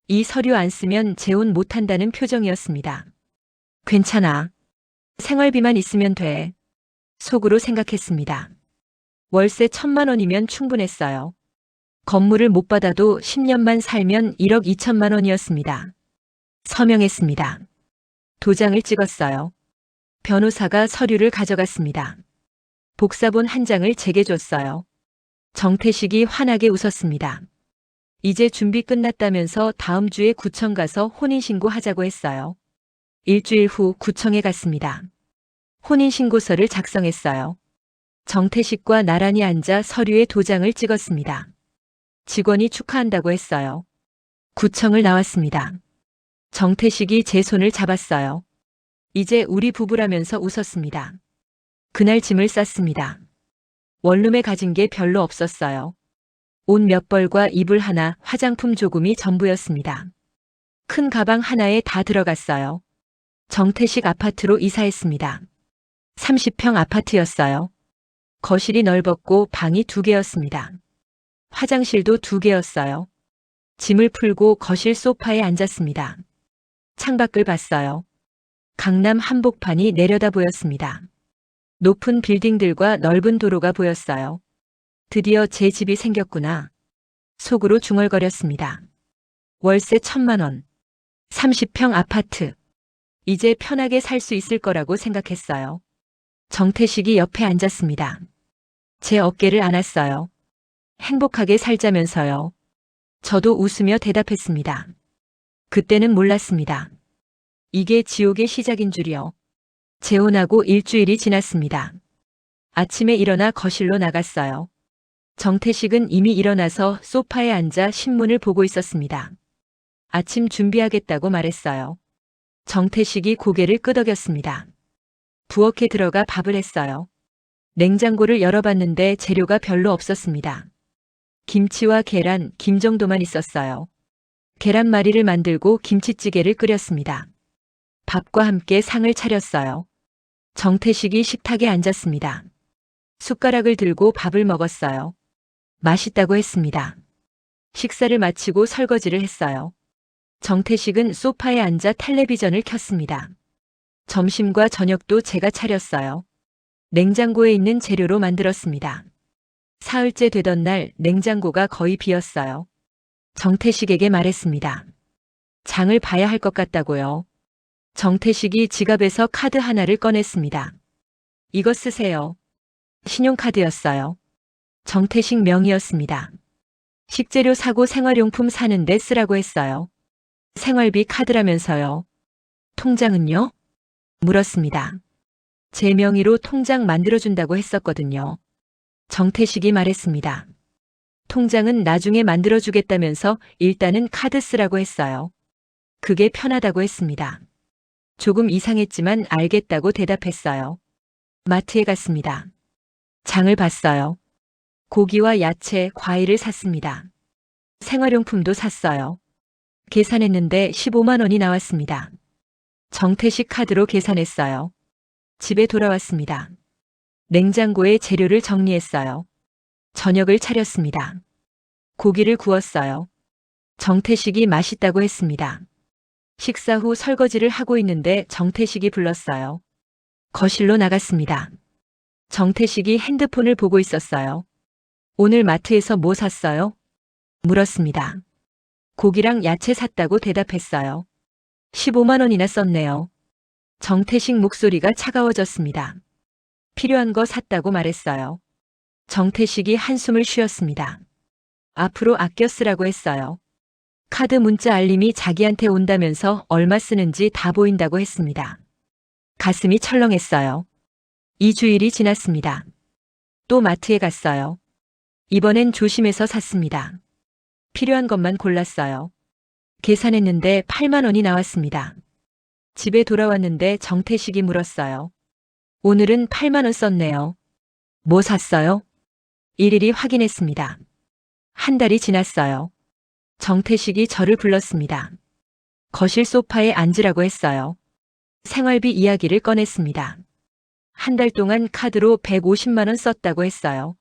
이 서류 안 쓰면 재혼 못한다는 표정이었습니다. 괜찮아. 생활비만 있으면 돼. 속으로 생각했습니다. 월세 1,000만 원이면 충분했어요. 건물을 못 받아도 10년만 살면 1억 2천만 원이었습니다. 서명했습니다. 도장을 찍었어요. 변호사가 서류를 가져갔습니다. 복사본 한 장을 제게 줬어요. 정태식이 환하게 웃었습니다. 이제 준비 끝났다면서 다음 주에 구청 가서 혼인신고 하자고 했어요. 일주일 후 구청에 갔습니다. 혼인신고서를 작성했어요. 정태식과 나란히 앉아 서류에 도장을 찍었습니다. 직원이 축하한다고 했어요. 구청을 나왔습니다. 정태식이 제 손을 잡았어요. 이제 우리 부부라면서 웃었습니다. 그날 짐을 쌌습니다. 원룸에 가진 게 별로 없었어요. 옷 몇 벌과 이불 하나, 화장품 조금이 전부였습니다. 큰 가방 하나에 다 들어갔어요. 정태식 아파트로 이사했습니다. 30평 아파트였어요. 거실이 넓었고 방이 2개였습니다. 화장실도 2개였어요. 짐을 풀고 거실 소파에 앉았습니다. 창밖을 봤어요. 강남 한복판이 내려다 보였습니다. 높은 빌딩들과 넓은 도로가 보였어요. 드디어 제 집이 생겼구나. 속으로 중얼거렸습니다. 월세 1,000만 원. 30평 아파트. 이제 편하게 살 수 있을 거라고 생각했어요. 정태식이 옆에 앉았습니다. 제 어깨를 안았어요. 행복하게 살자면서요. 저도 웃으며 대답했습니다. 그때는 몰랐습니다. 이게 지옥의 시작인 줄이요. 재혼하고 일주일이 지났습니다. 아침에 일어나 거실로 나갔어요. 정태식은 이미 일어나서 소파에 앉아 신문을 보고 있었습니다. 아침 준비하겠다고 말했어요. 정태식이 고개를 끄덕였습니다. 부엌에 들어가 밥을 했어요. 냉장고를 열어봤는데 재료가 별로 없었습니다. 김치와 계란, 김 정도만 있었어요. 계란말이를 만들고 김치찌개를 끓였습니다. 밥과 함께 상을 차렸어요. 정태식이 식탁에 앉았습니다. 숟가락을 들고 밥을 먹었어요. 맛있다고 했습니다. 식사를 마치고 설거지를 했어요. 정태식은 소파에 앉아 텔레비전을 켰습니다. 점심과 저녁도 제가 차렸어요. 냉장고에 있는 재료로 만들었습니다. 사흘째 되던 날 냉장고가 거의 비었어요. 정태식에게 말했습니다. 장을 봐야 할 것 같다고요. 정태식이 지갑에서 카드 하나를 꺼냈습니다. 이거 쓰세요. 신용카드였어요. 정태식 명의였습니다. 식재료 사고 생활용품 사는데 쓰라고 했어요. 생활비 카드라면서요. 통장은요? 물었습니다. 제 명의로 통장 만들어준다고 했었거든요. 정태식이 말했습니다. 통장은 나중에 만들어주겠다면서 일단은 카드 쓰라고 했어요. 그게 편하다고 했습니다. 조금 이상했지만 알겠다고 대답했어요. 마트에 갔습니다. 장을 봤어요. 고기와 야채, 과일을 샀습니다. 생활용품도 샀어요. 계산했는데 15만 원이 나왔습니다. 정태식 카드로 계산했어요. 집에 돌아왔습니다. 냉장고에 재료를 정리했어요. 저녁을 차렸습니다. 고기를 구웠어요. 정태식이 맛있다고 했습니다. 식사 후 설거지를 하고 있는데 정태식이 불렀어요. 거실로 나갔습니다. 정태식이 핸드폰을 보고 있었어요. 오늘 마트에서 뭐 샀어요? 물었습니다. 고기랑 야채 샀다고 대답했어요. 15만 원이나 썼네요. 정태식 목소리가 차가워졌습니다. 필요한 거 샀다고 말했어요. 정태식이 한숨을 쉬었습니다. 앞으로 아껴 쓰라고 했어요. 카드 문자 알림이 자기한테 온다면서 얼마 쓰는지 다 보인다고 했습니다. 가슴이 철렁했어요. 2주일이 지났습니다. 또 마트에 갔어요. 이번엔 조심해서 샀습니다. 필요한 것만 골랐어요. 계산했는데 8만 원이 나왔습니다. 집에 돌아왔는데 정태식이 물었어요. 오늘은 8만 원 썼네요. 뭐 샀어요? 일일이 확인했습니다. 한 달이 지났어요. 정태식이 저를 불렀습니다. 거실 소파에 앉으라고 했어요. 생활비 이야기를 꺼냈습니다. 한 달 동안 카드로 150만 원 썼다고 했어요.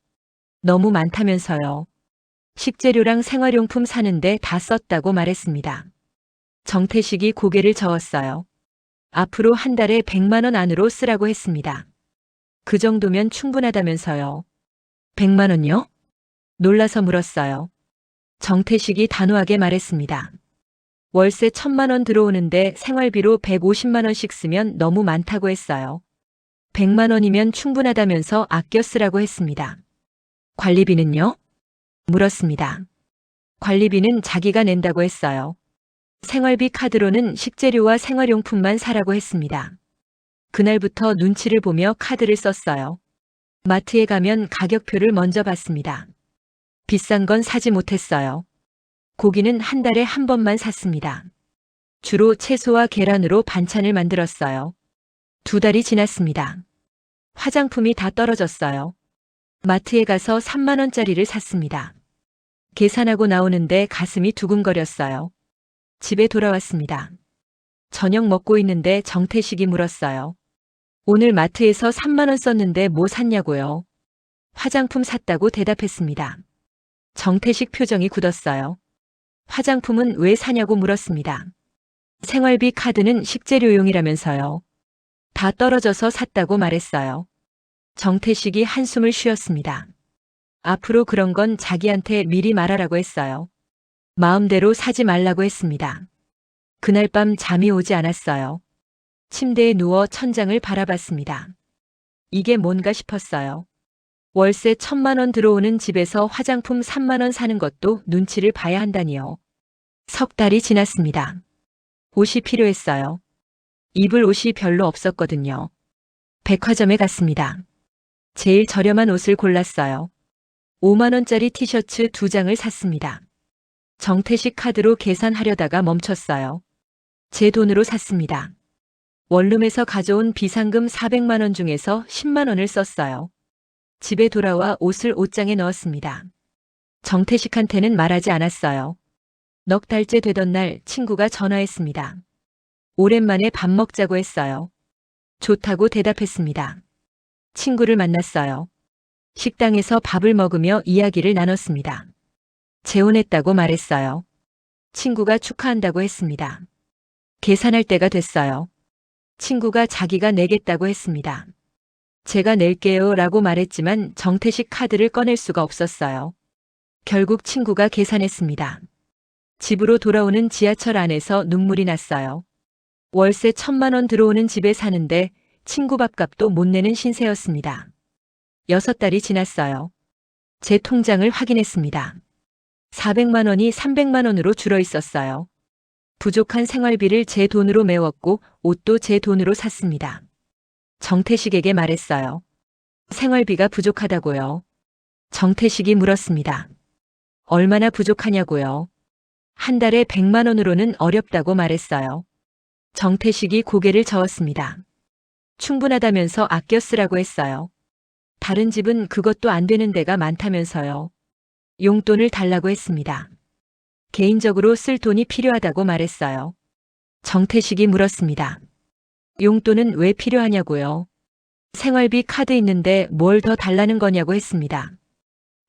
너무 많다면서요. 식재료랑 생활용품 사는데 다 썼다고 말했습니다. 정태식이 고개를 저었어요. 앞으로 한 달에 100만 원 안으로 쓰라고 했습니다. 그 정도면 충분하다면서요. 100만 원요? 놀라서 물었어요. 정태식이 단호하게 말했습니다. 월세 1,000만 원 들어오는데 생활비로 150만 원씩 쓰면 너무 많다고 했어요. 100만 원이면 충분하다면서 아껴 쓰라고 했습니다. 관리비는요? 물었습니다. 관리비는 자기가 낸다고 했어요. 생활비 카드로는 식재료와 생활용품만 사라고 했습니다. 그날부터 눈치를 보며 카드를 썼어요. 마트에 가면 가격표를 먼저 봤습니다. 비싼 건 사지 못했어요. 고기는 한 달에 한 번만 샀습니다. 주로 채소와 계란으로 반찬을 만들었어요. 2달이 지났습니다. 화장품이 다 떨어졌어요. 마트에 가서 3만 원짜리를 샀습니다. 계산하고 나오는데 가슴이 두근거렸어요. 집에 돌아왔습니다. 저녁 먹고 있는데 정태식이 물었어요. 오늘 마트에서 3만 원 썼는데 뭐 샀냐고요? 화장품 샀다고 대답했습니다. 정태식 표정이 굳었어요. 화장품은 왜 사냐고 물었습니다. 생활비 카드는 식재료용이라면서요. 다 떨어져서 샀다고 말했어요. 정태식이 한숨을 쉬었습니다. 앞으로 그런 건 자기한테 미리 말하라고 했어요. 마음대로 사지 말라고 했습니다. 그날 밤 잠이 오지 않았어요. 침대에 누워 천장을 바라봤습니다. 이게 뭔가 싶었어요. 월세 1,000만 원 들어오는 집에서 화장품 3만 원 사는 것도 눈치를 봐야 한다니요. 석 달이 지났습니다. 옷이 필요했어요. 입을 옷이 별로 없었거든요. 백화점에 갔습니다. 제일 저렴한 옷을 골랐어요. 5만 원짜리 티셔츠 2장을 샀습니다. 정태식 카드로 계산하려다가 멈췄어요. 제 돈으로 샀습니다. 원룸에서 가져온 비상금 400만 원 중에서 10만 원을 썼어요. 집에 돌아와 옷을 옷장에 넣었습니다. 정태식한테는 말하지 않았어요. 넉 달째 되던 날 친구가 전화했습니다. 오랜만에 밥 먹자고 했어요. 좋다고 대답했습니다. 친구를 만났어요. 식당에서 밥을 먹으며 이야기를 나눴습니다. 재혼했다고 말했어요. 친구가 축하한다고 했습니다. 계산할 때가 됐어요. 친구가 자기가 내겠다고 했습니다. 제가 낼게요 라고 말했지만 정태식 카드를 꺼낼 수가 없었어요. 결국 친구가 계산했습니다. 집으로 돌아오는 지하철 안에서 눈물이 났어요. 월세 1,000만 원 들어오는 집에 사는데 친구 밥값도 못 내는 신세였습니다. 6달이 지났어요. 제 통장을 확인했습니다. 400만 원이 300만 원으로 줄어 있었어요. 부족한 생활비를 제 돈으로 메웠고 옷도 제 돈으로 샀습니다. 정태식에게 말했어요. 생활비가 부족하다고요. 정태식이 물었습니다. 얼마나 부족하냐고요. 한 달에 100만 원으로는 어렵다고 말했어요. 정태식이 고개를 저었습니다. 충분하다면서 아껴 쓰라고 했어요. 다른 집은 그것도 안 되는 데가 많다면서요. 용돈을 달라고 했습니다. 개인적으로 쓸 돈이 필요하다고 말했어요. 정태식이 물었습니다. 용돈은 왜 필요하냐고요. 생활비 카드 있는데 뭘 더 달라는 거냐고 했습니다.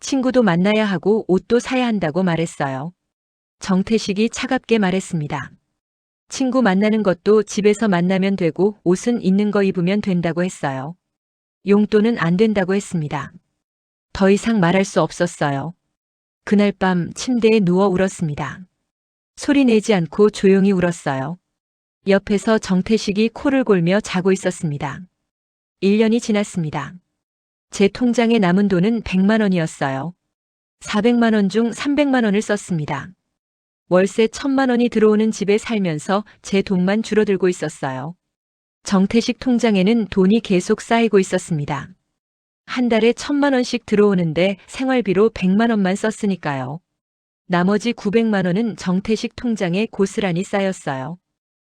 친구도 만나야 하고 옷도 사야 한다고 말했어요. 정태식이 차갑게 말했습니다. 친구 만나는 것도 집에서 만나면 되고 옷은 있는 거 입으면 된다고 했어요. 용돈은 안 된다고 했습니다. 더 이상 말할 수 없었어요. 그날 밤 침대에 누워 울었습니다. 소리 내지 않고 조용히 울었어요. 옆에서 정태식이 코를 골며 자고 있었습니다. 1년이 지났습니다. 제 통장에 남은 돈은 100만 원이었어요. 400만 원 중 300만 원을 썼습니다. 월세 1,000만 원이 들어오는 집에 살면서 제 돈만 줄어들고 있었어요. 정태식 통장에는 돈이 계속 쌓이고 있었습니다. 한 달에 1,000만 원씩 들어오는데 생활비로 100만 원만 썼으니까요. 나머지 900만 원은 정태식 통장에 고스란히 쌓였어요.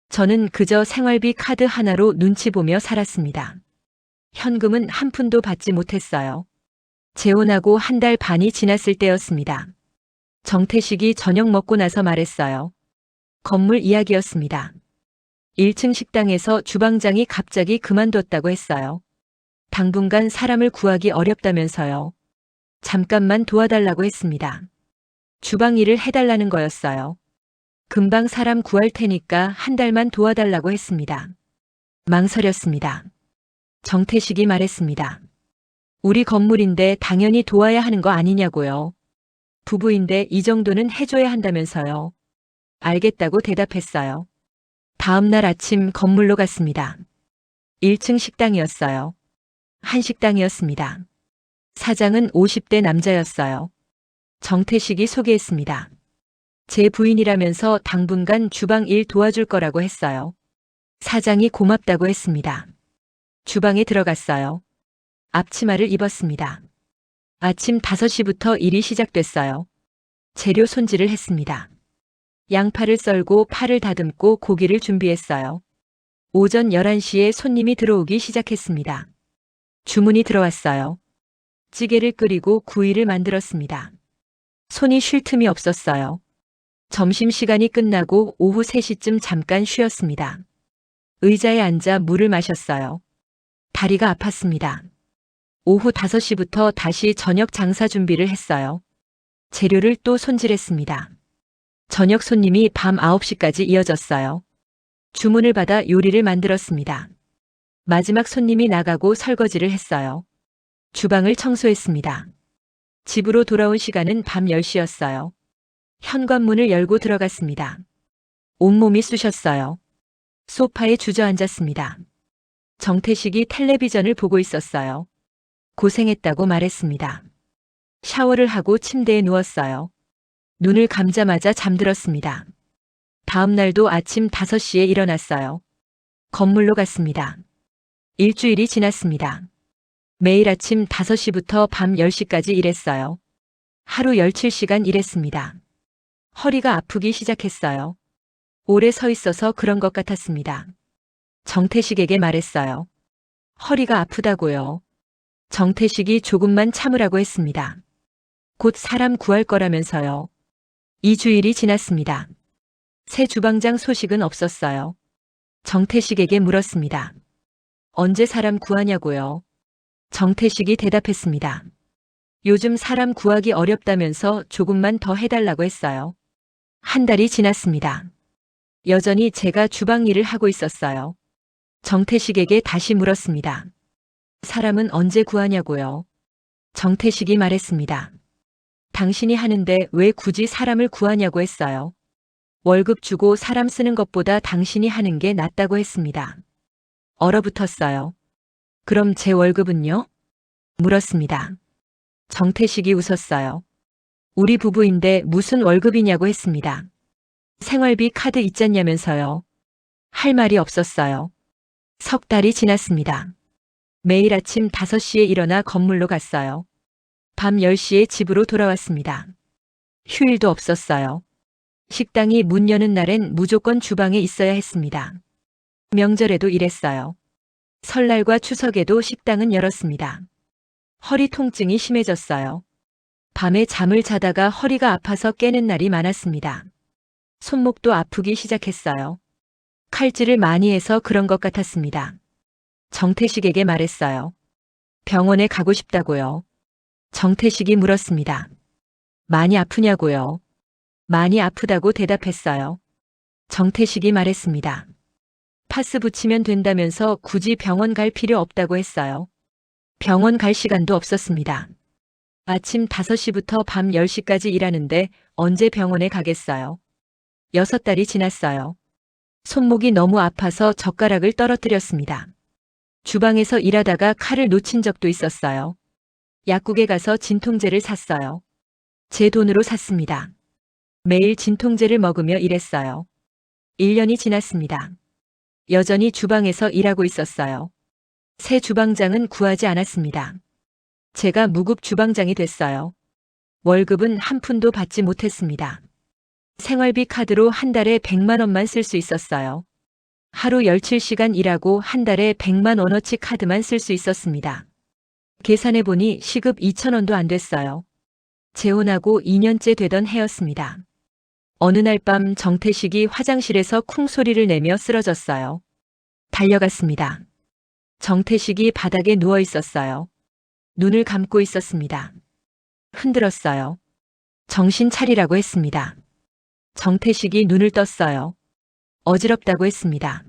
저는 그저 생활비 카드 하나로 눈치 보며 살았습니다. 현금은 한 푼도 받지 못했어요. 재혼하고 한 달 반이 지났을 때였습니다. 정태식이 저녁 먹고 나서 말했어요. 건물 이야기였습니다. 1층 식당에서 주방장이 갑자기 그만뒀다고 했어요. 당분간 사람을 구하기 어렵다면서요. 잠깐만 도와달라고 했습니다. 주방 일을 해달라는 거였어요. 금방 사람 구할 테니까 한 달만 도와달라고 했습니다. 망설였습니다. 정태식이 말했습니다. 우리 건물인데 당연히 도와야 하는 거 아니냐고요. 부부인데 이 정도는 해줘야 한다면서요. 알겠다고 대답했어요. 다음 날 아침 건물로 갔습니다. 1층 식당이었어요. 한식당이었습니다. 사장은 50대 남자였어요. 정태식이 소개했습니다. 제 부인이라면서 당분간 주방 일 도와줄 거라고 했어요. 사장이 고맙다고 했습니다. 주방에 들어갔어요. 앞치마를 입었습니다. 아침 5시부터 일이 시작됐어요. 재료 손질을 했습니다. 양파를 썰고 파를 다듬고 고기를 준비했어요. 오전 11시에 손님이 들어오기 시작했습니다. 주문이 들어왔어요. 찌개를 끓이고 구이를 만들었습니다. 손이 쉴 틈이 없었어요. 점심시간이 끝나고 오후 3시쯤 잠깐 쉬었습니다. 의자에 앉아 물을 마셨어요. 다리가 아팠습니다. 오후 5시부터 다시 저녁 장사 준비를 했어요. 재료를 또 손질했습니다. 저녁 손님이 밤 9시까지 이어졌어요. 주문을 받아 요리를 만들었습니다. 마지막 손님이 나가고 설거지를 했어요. 주방을 청소했습니다. 집으로 돌아온 시간은 밤 10시였어요. 현관문을 열고 들어갔습니다. 온몸이 쑤셨어요. 소파에 주저앉았습니다. 정태식이 텔레비전을 보고 있었어요. 고생했다고 말했습니다. 샤워를 하고 침대에 누웠어요. 눈을 감자마자 잠들었습니다. 다음 날도 아침 5시에 일어났어요. 건물로 갔습니다. 일주일이 지났습니다. 매일 아침 5시부터 밤 10시까지 일했어요. 하루 17시간 일했습니다. 허리가 아프기 시작했어요. 오래 서 있어서 그런 것 같았습니다. 정태식에게 말했어요. 허리가 아프다고요. 정태식이 조금만 참으라고 했습니다. 곧 사람 구할 거라면서요. 2주일이 지났습니다. 새 주방장 소식은 없었어요. 정태식에게 물었습니다. 언제 사람 구하냐고요? 정태식이 대답했습니다. 요즘 사람 구하기 어렵다면서 조금만 더 해달라고 했어요. 한 달이 지났습니다. 여전히 제가 주방 일을 하고 있었어요. 정태식에게 다시 물었습니다. 사람은 언제 구하냐고요? 정태식이 말했습니다. 당신이 하는데 왜 굳이 사람을 구하냐고 했어요. 월급 주고 사람 쓰는 것보다 당신이 하는 게 낫다고 했습니다. 얼어붙었어요. 그럼 제 월급은요? 물었습니다. 정태식이 웃었어요. 우리 부부인데 무슨 월급이냐고 했습니다. 생활비 카드 있잖냐면서요. 할 말이 없었어요. 석 달이 지났습니다. 매일 아침 5시에 일어나 건물로 갔어요. 밤 10시에 집으로 돌아왔습니다. 휴일도 없었어요. 식당이 문 여는 날엔 무조건 주방에 있어야 했습니다. 명절에도 일했어요. 설날과 추석에도 식당은 열었습니다. 허리 통증이 심해졌어요. 밤에 잠을 자다가 허리가 아파서 깨는 날이 많았습니다. 손목도 아프기 시작했어요. 칼질을 많이 해서 그런 것 같았습니다. 정태식에게 말했어요. 병원에 가고 싶다고요. 정태식이 물었습니다. 많이 아프냐고요. 많이 아프다고 대답했어요. 정태식이 말했습니다. 파스 붙이면 된다면서 굳이 병원 갈 필요 없다고 했어요. 병원 갈 시간도 없었습니다. 아침 5시부터 밤 10시까지 일하는데 언제 병원에 가겠어요. 6달이 지났어요. 손목이 너무 아파서 젓가락을 떨어뜨렸습니다. 주방에서 일하다가 칼을 놓친 적도 있었어요. 약국에 가서 진통제를 샀어요. 제 돈으로 샀습니다. 매일 진통제를 먹으며 일했어요. 1년이 지났습니다. 여전히 주방에서 일하고 있었어요. 새 주방장은 구하지 않았습니다. 제가 무급 주방장이 됐어요. 월급은 한 푼도 받지 못했습니다. 생활비 카드로 한 달에 100만 원만 쓸 수 있었어요. 하루 17시간 일하고 한 달에 100만 원어치 카드만 쓸 수 있었습니다. 계산해보니 시급 2,000원도 안 됐어요. 재혼하고 2년째 되던 해였습니다. 어느 날 밤 정태식이 화장실에서 쿵 소리를 내며 쓰러졌어요. 달려갔습니다. 정태식이 바닥에 누워 있었어요. 눈을 감고 있었습니다. 흔들었어요. 정신 차리라고 했습니다. 정태식이 눈을 떴어요. 어지럽다고 했습니다.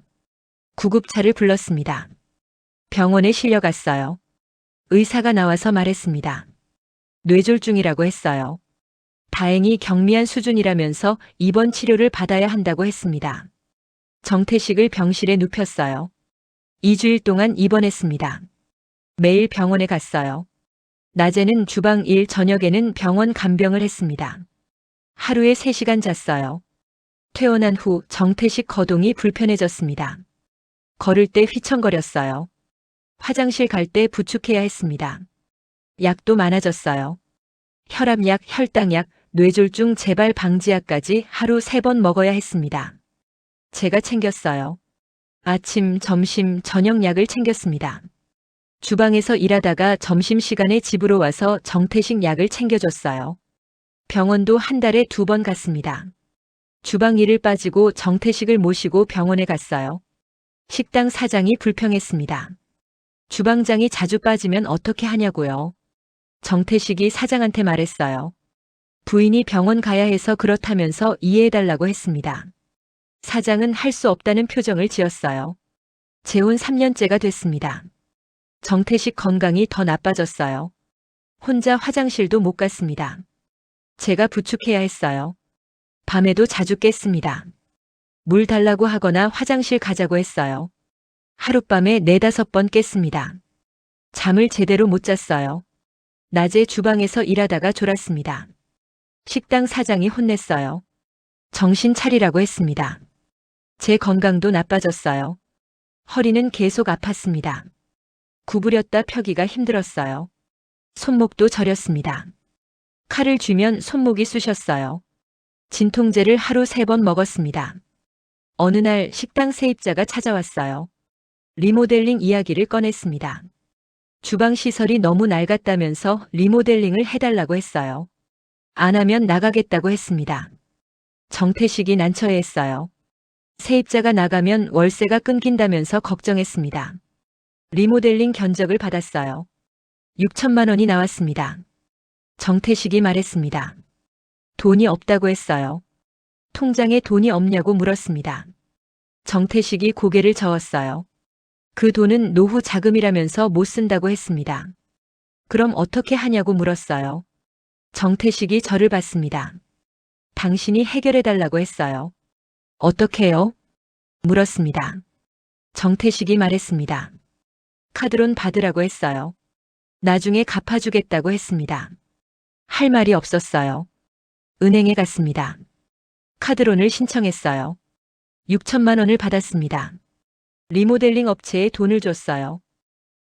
구급차를 불렀습니다. 병원에 실려갔어요. 의사가 나와서 말했습니다. 뇌졸중이라고 했어요. 다행히 경미한 수준이라면서 입원 치료를 받아야 한다고 했습니다. 정태식을 병실에 눕혔어요. 2주일 동안 입원했습니다. 매일 병원에 갔어요. 낮에는 주방 일, 저녁에는 병원 간병을 했습니다. 하루에 3시간 잤어요. 퇴원한 후 정태식 거동이 불편해졌습니다. 걸을 때 휘청거렸어요. 화장실 갈 때 부축해야 했습니다. 약도 많아졌어요. 혈압약, 혈당약, 뇌졸중 재발 방지약까지 하루 3번 먹어야 했습니다. 제가 챙겼어요. 아침, 점심, 저녁 약을 챙겼습니다. 주방에서 일하다가 점심시간에 집으로 와서 정태식 약을 챙겨줬어요. 병원도 한 달에 2번 갔습니다. 주방 일을 빠지고 정태식을 모시고 병원에 갔어요. 식당 사장이 불평했습니다. 주방장이 자주 빠지면 어떻게 하냐고요. 정태식이 사장한테 말했어요. 부인이 병원 가야 해서 그렇다면서 이해해달라고 했습니다. 사장은 할 수 없다는 표정을 지었어요. 재혼 3년째가 됐습니다. 정태식 건강이 더 나빠졌어요. 혼자 화장실도 못 갔습니다. 제가 부축해야 했어요. 밤에도 자주 깼습니다. 물 달라고 하거나 화장실 가자고 했어요. 하룻밤에 4-5번 깼습니다. 잠을 제대로 못 잤어요. 낮에 주방에서 일하다가 졸았습니다. 식당 사장이 혼냈어요. 정신 차리라고 했습니다. 제 건강도 나빠졌어요. 허리는 계속 아팠습니다. 구부렸다 펴기가 힘들었어요. 손목도 저렸습니다. 칼을 쥐면 손목이 쑤셨어요. 진통제를 하루 3번 먹었습니다. 어느 날 식당 세입자가 찾아왔어요. 리모델링 이야기를 꺼냈습니다. 주방 시설이 너무 낡았다면서 리모델링을 해달라고 했어요. 안 하면 나가겠다고 했습니다. 정태식이 난처해했어요. 세입자가 나가면 월세가 끊긴다면서 걱정했습니다. 리모델링 견적을 받았어요. 6천만 원이 나왔습니다. 정태식이 말했습니다. 돈이 없다고 했어요. 통장에 돈이 없냐고 물었습니다. 정태식이 고개를 저었어요. 그 돈은 노후 자금이라면서 못 쓴다고 했습니다. 그럼 어떻게 하냐고 물었어요. 정태식이 저를 봤습니다. 당신이 해결해달라고 했어요. 어떻게요? 물었습니다. 정태식이 말했습니다. 카드론 받으라고 했어요. 나중에 갚아주겠다고 했습니다. 할 말이 없었어요. 은행에 갔습니다. 카드론을 신청했어요. 6천만 원을 받았습니다. 리모델링 업체에 돈을 줬어요.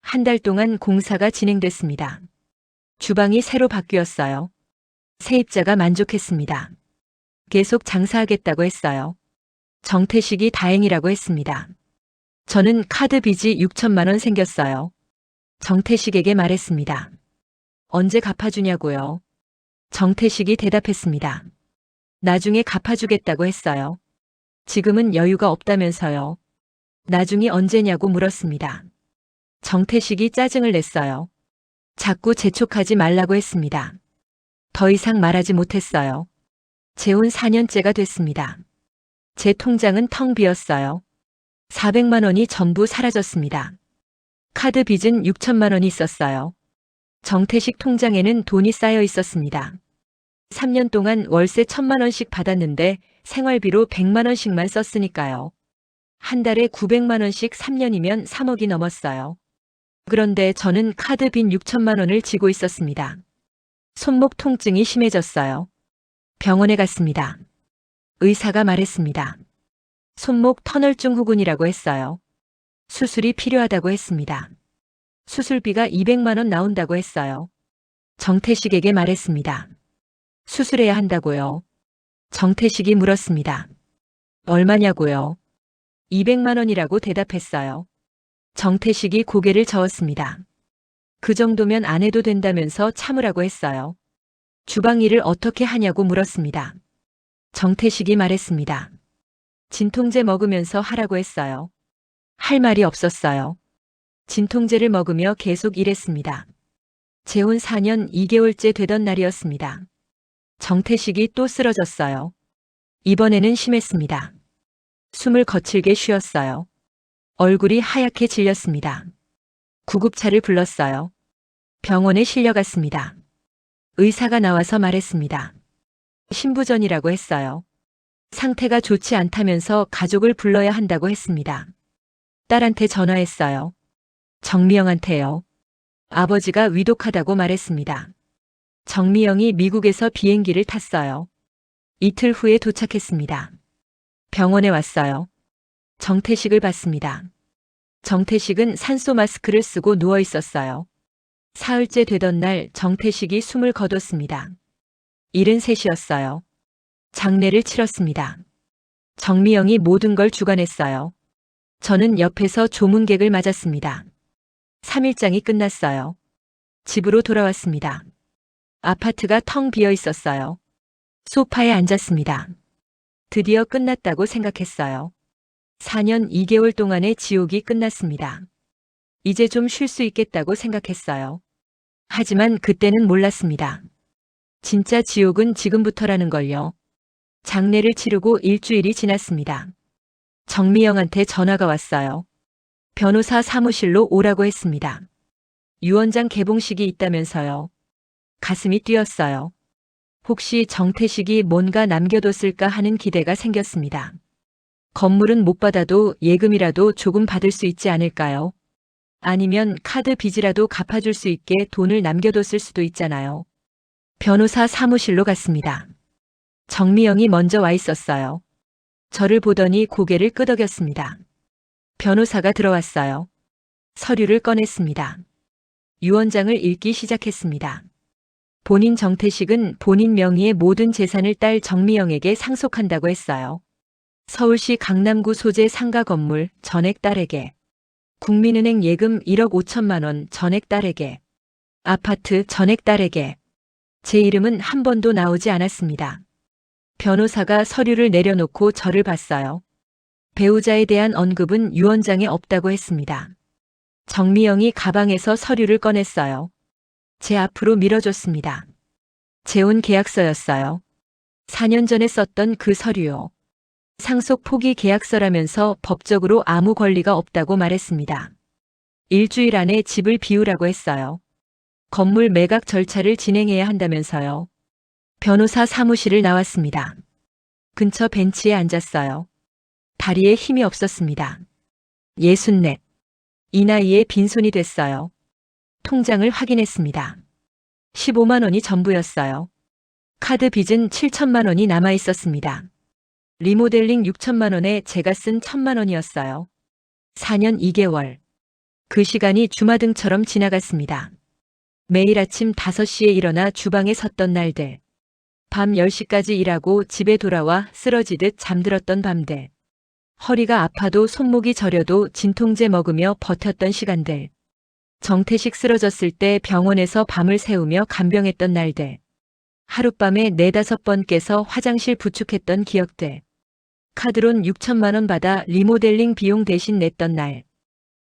한 달 동안 공사가 진행됐습니다. 주방이 새로 바뀌었어요. 세입자가 만족했습니다. 계속 장사하겠다고 했어요. 정태식이 다행이라고 했습니다. 저는 카드 빚이 6천만 원 생겼어요. 정태식에게 말했습니다. 언제 갚아주냐고요. 정태식이 대답했습니다. 나중에 갚아주겠다고 했어요. 지금은 여유가 없다면서요. 나중이 언제냐고 물었습니다. 정태식이 짜증을 냈어요. 자꾸 재촉하지 말라고 했습니다. 더 이상 말하지 못했어요. 재혼 4년째가 됐습니다. 제 통장은 텅 비었어요. 400만 원이 전부 사라졌습니다. 카드 빚은 6천만 원이 있었어요. 정태식 통장에는 돈이 쌓여 있었습니다. 3년 동안 월세 1,000만 원씩 받았는데 생활비로 100만 원씩만 썼으니까요. 한 달에 900만 원씩 3년이면 3억이 넘었어요. 그런데 저는 카드 빚 6천만 원을 지고 있었습니다. 손목 통증이 심해졌어요. 병원에 갔습니다. 의사가 말했습니다. 손목 터널증 후군이라고 했어요. 수술이 필요하다고 했습니다. 수술비가 200만 원 나온다고 했어요. 정태식에게 말했습니다. 수술해야 한다고요. 정태식이 물었습니다. 얼마냐고요. 200만 원이라고 대답했어요. 정태식이 고개를 저었습니다. 그 정도면 안 해도 된다면서 참으라고 했어요. 주방 일을 어떻게 하냐고 물었습니다. 정태식이 말했습니다. 진통제 먹으면서 하라고 했어요. 할 말이 없었어요. 진통제를 먹으며 계속 일했습니다. 재혼 4년 2개월째 되던 날이었습니다. 정태식이 또 쓰러졌어요. 이번에는 심했습니다. 숨을 거칠게 쉬었어요. 얼굴이 하얗게 질렸습니다. 구급차를 불렀어요. 병원에 실려갔습니다. 의사가 나와서 말했습니다. 신부전이라고 했어요. 상태가 좋지 않다면서 가족을 불러야 한다고 했습니다. 딸한테 전화했어요. 정미영한테요. 아버지가 위독하다고 말했습니다. 정미영이 미국에서 비행기를 탔어요. 이틀 후에 도착했습니다. 병원에 왔어요. 정태식을 봤습니다. 정태식은 산소 마스크를 쓰고 누워 있었어요. 사흘째 되던 날 정태식이 숨을 거뒀습니다. 73이었어요. 장례를 치렀습니다. 정미영이 모든 걸 주관했어요. 저는 옆에서 조문객을 맞았습니다. 3일장이 끝났어요. 집으로 돌아왔습니다. 아파트가 텅 비어 있었어요. 소파에 앉았습니다. 드디어 끝났다고 생각했어요. 4년 2개월 동안의 지옥이 끝났습니다. 이제 좀 쉴 수 있겠다고 생각했어요. 하지만 그때는 몰랐습니다. 진짜 지옥은 지금부터라는 걸요. 장례를 치르고 일주일이 지났습니다. 정미영한테 전화가 왔어요. 변호사 사무실로 오라고 했습니다. 유언장 개봉식이 있다면서요. 가슴이 뛰었어요. 혹시 정태식이 뭔가 남겨뒀을까 하는 기대가 생겼습니다. 건물은 못 받아도 예금이라도 조금 받을 수 있지 않을까요? 아니면 카드 빚이라도 갚아줄 수 있게 돈을 남겨뒀을 수도 있잖아요. 변호사 사무실로 갔습니다. 정미영이 먼저 와 있었어요. 저를 보더니 고개를 끄덕였습니다. 변호사가 들어왔어요. 서류를 꺼냈습니다. 유언장을 읽기 시작했습니다. 본인 정태식은 본인 명의의 모든 재산을 딸 정미영에게 상속한다고 했어요. 서울시 강남구 소재 상가 건물 전액 딸에게, 국민은행 예금 1억 5천만 원 전액 딸에게, 아파트 전액 딸에게. 제 이름은 한 번도 나오지 않았습니다. 변호사가 서류를 내려놓고 저를 봤어요. 배우자에 대한 언급은 유언장에 없다고 했습니다. 정미영이 가방에서 서류를 꺼냈어요. 제 앞으로 밀어줬습니다. 재혼 계약서였어요. 4년 전에 썼던 그 서류요. 상속 포기 계약서라면서 법적으로 아무 권리가 없다고 말했습니다. 일주일 안에 집을 비우라고 했어요. 건물 매각 절차를 진행해야 한다면서요. 변호사 사무실을 나왔습니다. 근처 벤치에 앉았어요. 다리에 힘이 없었습니다. 64. 이 나이에 빈손이 됐어요. 통장을 확인했습니다. 15만 원이 전부였어요. 카드 빚은 7천만 원이 남아 있었습니다. 리모델링 6천만 원에 제가 쓴 1천만 원이었어요. 4년 2개월. 그 시간이 주마등처럼 지나갔습니다. 매일 아침 5시에 일어나 주방에 섰던 날들. 밤 10시까지 일하고 집에 돌아와 쓰러지듯 잠들었던 밤들. 허리가 아파도 손목이 저려도 진통제 먹으며 버텼던 시간들. 정태식 쓰러졌을 때 병원에서 밤을 새우며 간병했던 날들. 하룻밤에 4-5번 깨서 화장실 부축했던 기억들. 카드론 6천만 원 받아 리모델링 비용 대신 냈던 날.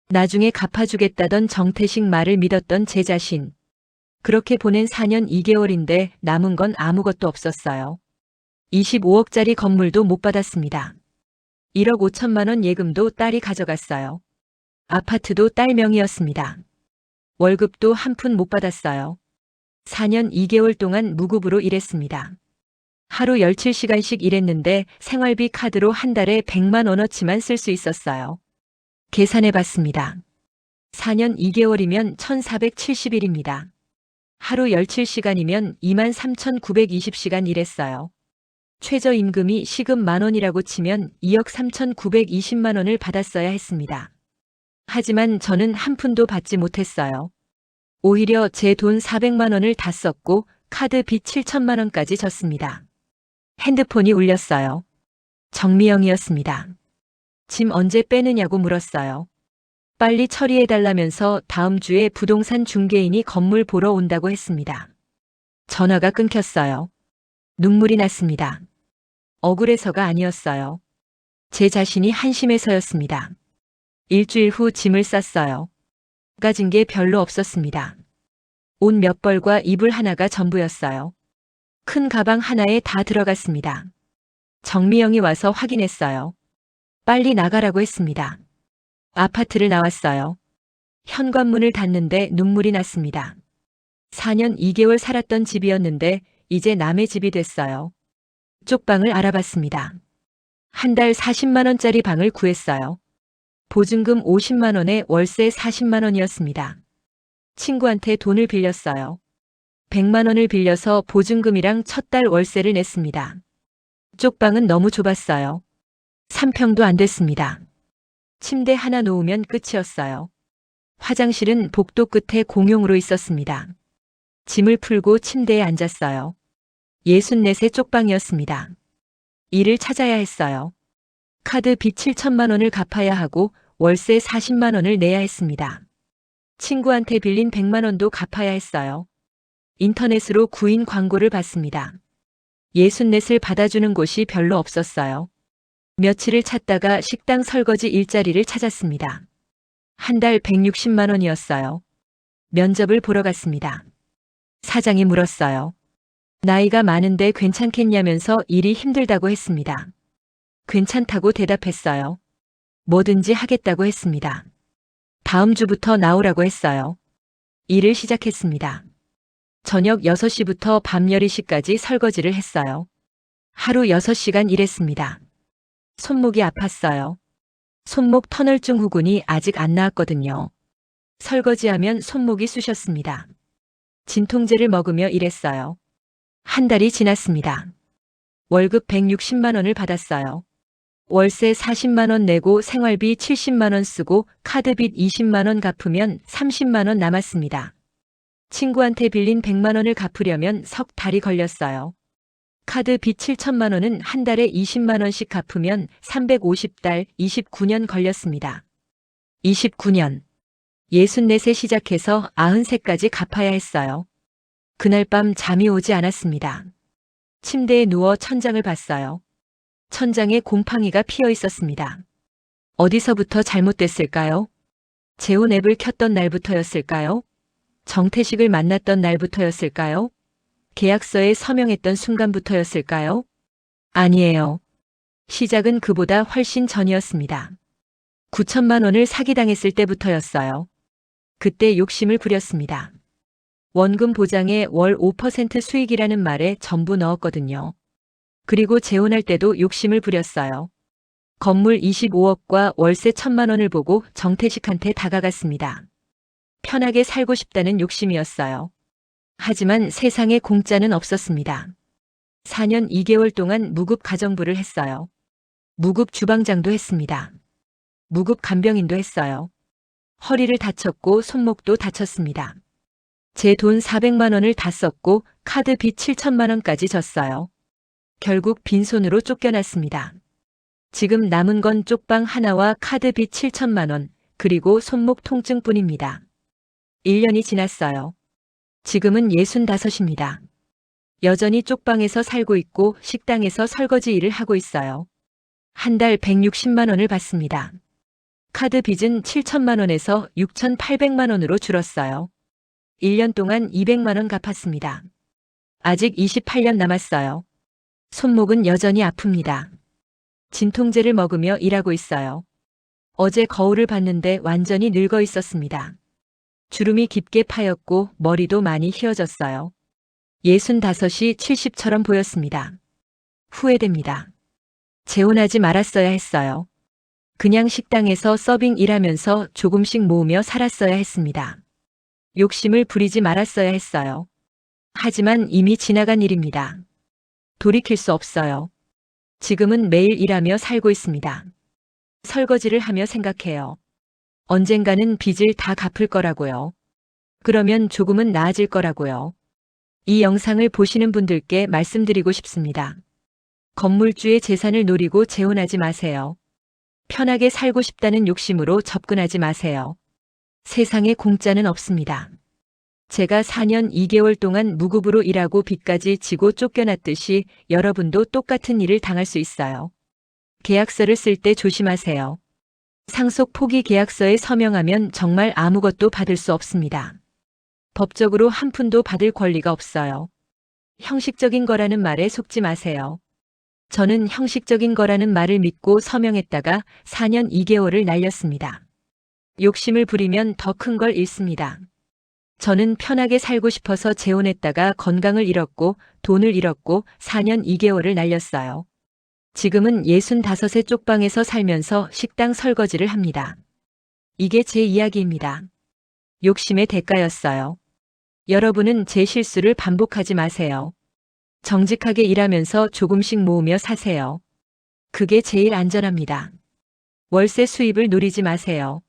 나중에 갚아주겠다던 정태식 말을 믿었던 제 자신. 그렇게 보낸 4년 2개월인데 남은 건 아무것도 없었어요. 25억짜리 건물도 못 받았습니다. 1억 5천만 원 예금도 딸이 가져갔어요. 아파트도 딸 명의였습니다. 월급도 한 푼 못 받았어요. 4년 2개월 동안 무급으로 일했습니다. 하루 17시간씩 일했는데 생활비 카드로 한 달에 100만 원어치만 쓸 수 있었어요. 계산해 봤습니다. 4년 2개월이면 1470일입니다. 하루 17시간이면 23,920시간 일했어요. 최저임금이 시급 10,000원이라고 치면 2억 3,920만 원을 받았어야 했습니다. 하지만 저는 한 푼도 받지 못했어요. 오히려 제 돈 400만 원을 다 썼고 카드 빚 7천만 원까지 졌습니다. 핸드폰이 울렸어요. 정미영이었습니다. 짐 언제 빼느냐고 물었어요. 빨리 처리해달라면서 다음 주에 부동산 중개인이 건물 보러 온다고 했습니다. 전화가 끊겼어요. 눈물이 났습니다. 억울해서가 아니었어요. 제 자신이 한심해서였습니다. 일주일 후 짐을 쌌어요. 가진 게 별로 없었습니다. 옷 몇 벌과 이불 하나가 전부였어요. 큰 가방 하나에 다 들어갔습니다. 정미영이 와서 확인했어요. 빨리 나가라고 했습니다. 아파트를 나왔어요. 현관문을 닫는데 눈물이 났습니다. 4년 2개월 살았던 집이었는데 이제 남의 집이 됐어요. 쪽방을 알아봤습니다. 한 달 40만 원짜리 방을 구했어요. 보증금 50만 원에 월세 40만 원이었습니다. 친구한테 돈을 빌렸어요. 100만 원을 빌려서 보증금이랑 첫 달 월세를 냈습니다. 쪽방은 너무 좁았어요. 3평도 안 됐습니다. 침대 하나 놓으면 끝이었어요. 화장실은 복도 끝에 공용으로 있었습니다. 짐을 풀고 침대에 앉았어요. 64세 쪽방이었습니다. 일을 찾아야 했어요. 카드 빚 7천만 원을 갚아야 하고 월세 40만 원을 내야 했습니다. 친구한테 빌린 100만 원도 갚아야 했어요. 인터넷으로 구인 광고를 봤습니다. 64을 받아주는 곳이 별로 없었어요. 며칠을 찾다가 식당 설거지 일자리를 찾았습니다. 한 달 160만 원이었어요. 면접을 보러 갔습니다. 사장이 물었어요. 나이가 많은데 괜찮겠냐면서 일이 힘들다고 했습니다. 괜찮다고 대답했어요. 뭐든지 하겠다고 했습니다. 다음 주부터 나오라고 했어요. 일을 시작했습니다. 저녁 6시부터 밤 12시까지 설거지를 했어요. 하루 6시간 일했습니다. 손목이 아팠어요. 손목 터널증 후군이 아직 안 나았거든요. 설거지하면 손목이 쑤셨습니다. 진통제를 먹으며 일했어요. 한 달이 지났습니다. 월급 160만 원을 받았어요. 월세 40만 원 내고 생활비 70만 원 쓰고 카드빚 20만 원 갚으면 30만 원 남았습니다. 친구한테 빌린 100만 원을 갚으려면 석 달이 걸렸어요. 카드 빚 7천만 원은 한 달에 20만 원씩 갚으면 350달 29년 걸렸습니다. 29년. 64세 시작해서 93세까지 갚아야 했어요. 그날 밤 잠이 오지 않았습니다. 침대에 누워 천장을 봤어요. 천장에 곰팡이가 피어 있었습니다. 어디서부터 잘못됐을까요? 재혼 앱을 켰던 날부터였을까요? 정태식을 만났던 날부터였을까요? 계약서에 서명했던 순간부터였을까요? 아니에요. 시작은 그보다 훨씬 전이었습니다. 9천만 원을 사기당했을 때부터였어요. 그때 욕심을 부렸습니다. 원금 보장에 월 5% 수익이라는 말에 전부 넣었거든요. 그리고 재혼할 때도 욕심을 부렸어요. 건물 25억과 월세 1천만 원을 보고 정태식한테 다가갔습니다. 편하게 살고 싶다는 욕심이었어요. 하지만 세상에 공짜는 없었습니다. 4년 2개월 동안 무급 가정부를 했어요. 무급 주방장도 했습니다. 무급 간병인도 했어요. 허리를 다쳤고 손목도 다쳤습니다. 제 돈 400만 원을 다 썼고 카드 빚 7천만 원까지 졌어요. 결국 빈손으로 쫓겨났습니다. 지금 남은 건 쪽방 하나와 카드 빚 7천만 원, 그리고 손목 통증뿐입니다. 1년이 지났어요. 지금은 65입니다. 여전히 쪽방에서 살고 있고 식당에서 설거지 일을 하고 있어요. 한 달 160만 원을 받습니다. 카드 빚은 7천만 원에서 6,800만 원으로 줄었어요. 1년 동안 200만 원 갚았습니다. 아직 28년 남았어요. 손목은 여전히 아픕니다. 진통제를 먹으며 일하고 있어요. 어제 거울을 봤는데 완전히 늙어 있었습니다. 주름이 깊게 파였고 머리도 많이 휘어졌어요. 65이 70처럼 보였습니다. 후회됩니다. 재혼하지 말았어야 했어요. 그냥 식당에서 서빙 일하면서 조금씩 모으며 살았어야 했습니다. 욕심을 부리지 말았어야 했어요. 하지만 이미 지나간 일입니다. 돌이킬 수 없어요. 지금은 매일 일하며 살고 있습니다. 설거지를 하며 생각해요. 언젠가는 빚을 다 갚을 거라고요. 그러면 조금은 나아질 거라고요. 이 영상을 보시는 분들께 말씀드리고 싶습니다. 건물주의 재산을 노리고 재혼하지 마세요. 편하게 살고 싶다는 욕심으로 접근하지 마세요. 세상에 공짜는 없습니다. 제가 4년 2개월 동안 무급으로 일하고 빚까지 지고 쫓겨났듯이 여러분도 똑같은 일을 당할 수 있어요. 계약서를 쓸 때 조심하세요. 상속 포기 계약서에 서명하면 정말 아무것도 받을 수 없습니다. 법적으로 한 푼도 받을 권리가 없어요. 형식적인 거라는 말에 속지 마세요. 저는 형식적인 거라는 말을 믿고 서명했다가 4년 2개월을 날렸습니다. 욕심을 부리면 더 큰 걸 잃습니다. 저는 편하게 살고 싶어서 재혼했다가 건강을 잃었고 돈을 잃었고 4년 2개월을 날렸어요. 지금은 65세 쪽방에서 살면서 식당 설거지를 합니다. 이게 제 이야기입니다. 욕심의 대가였어요. 여러분은 제 실수를 반복하지 마세요. 정직하게 일하면서 조금씩 모으며 사세요. 그게 제일 안전합니다. 월세 수입을 노리지 마세요.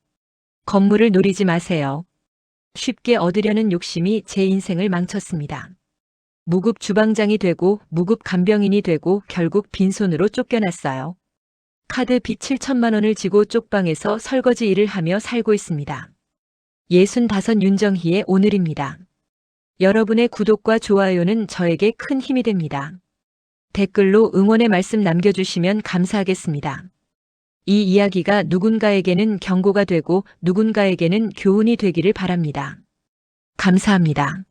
건물을 노리지 마세요. 쉽게 얻으려는 욕심이 제 인생을 망쳤습니다. 무급 주방장이 되고 무급 간병인이 되고 결국 빈손으로 쫓겨났어요. 카드 빚 7천만 원을 지고 쪽방에서 설거지 일을 하며 살고 있습니다. 65 윤정희의 오늘입니다. 여러분의 구독과 좋아요는 저에게 큰 힘이 됩니다. 댓글로 응원의 말씀 남겨주시면 감사하겠습니다. 이 이야기가 누군가에게는 경고가 되고 누군가에게는 교훈이 되기를 바랍니다. 감사합니다.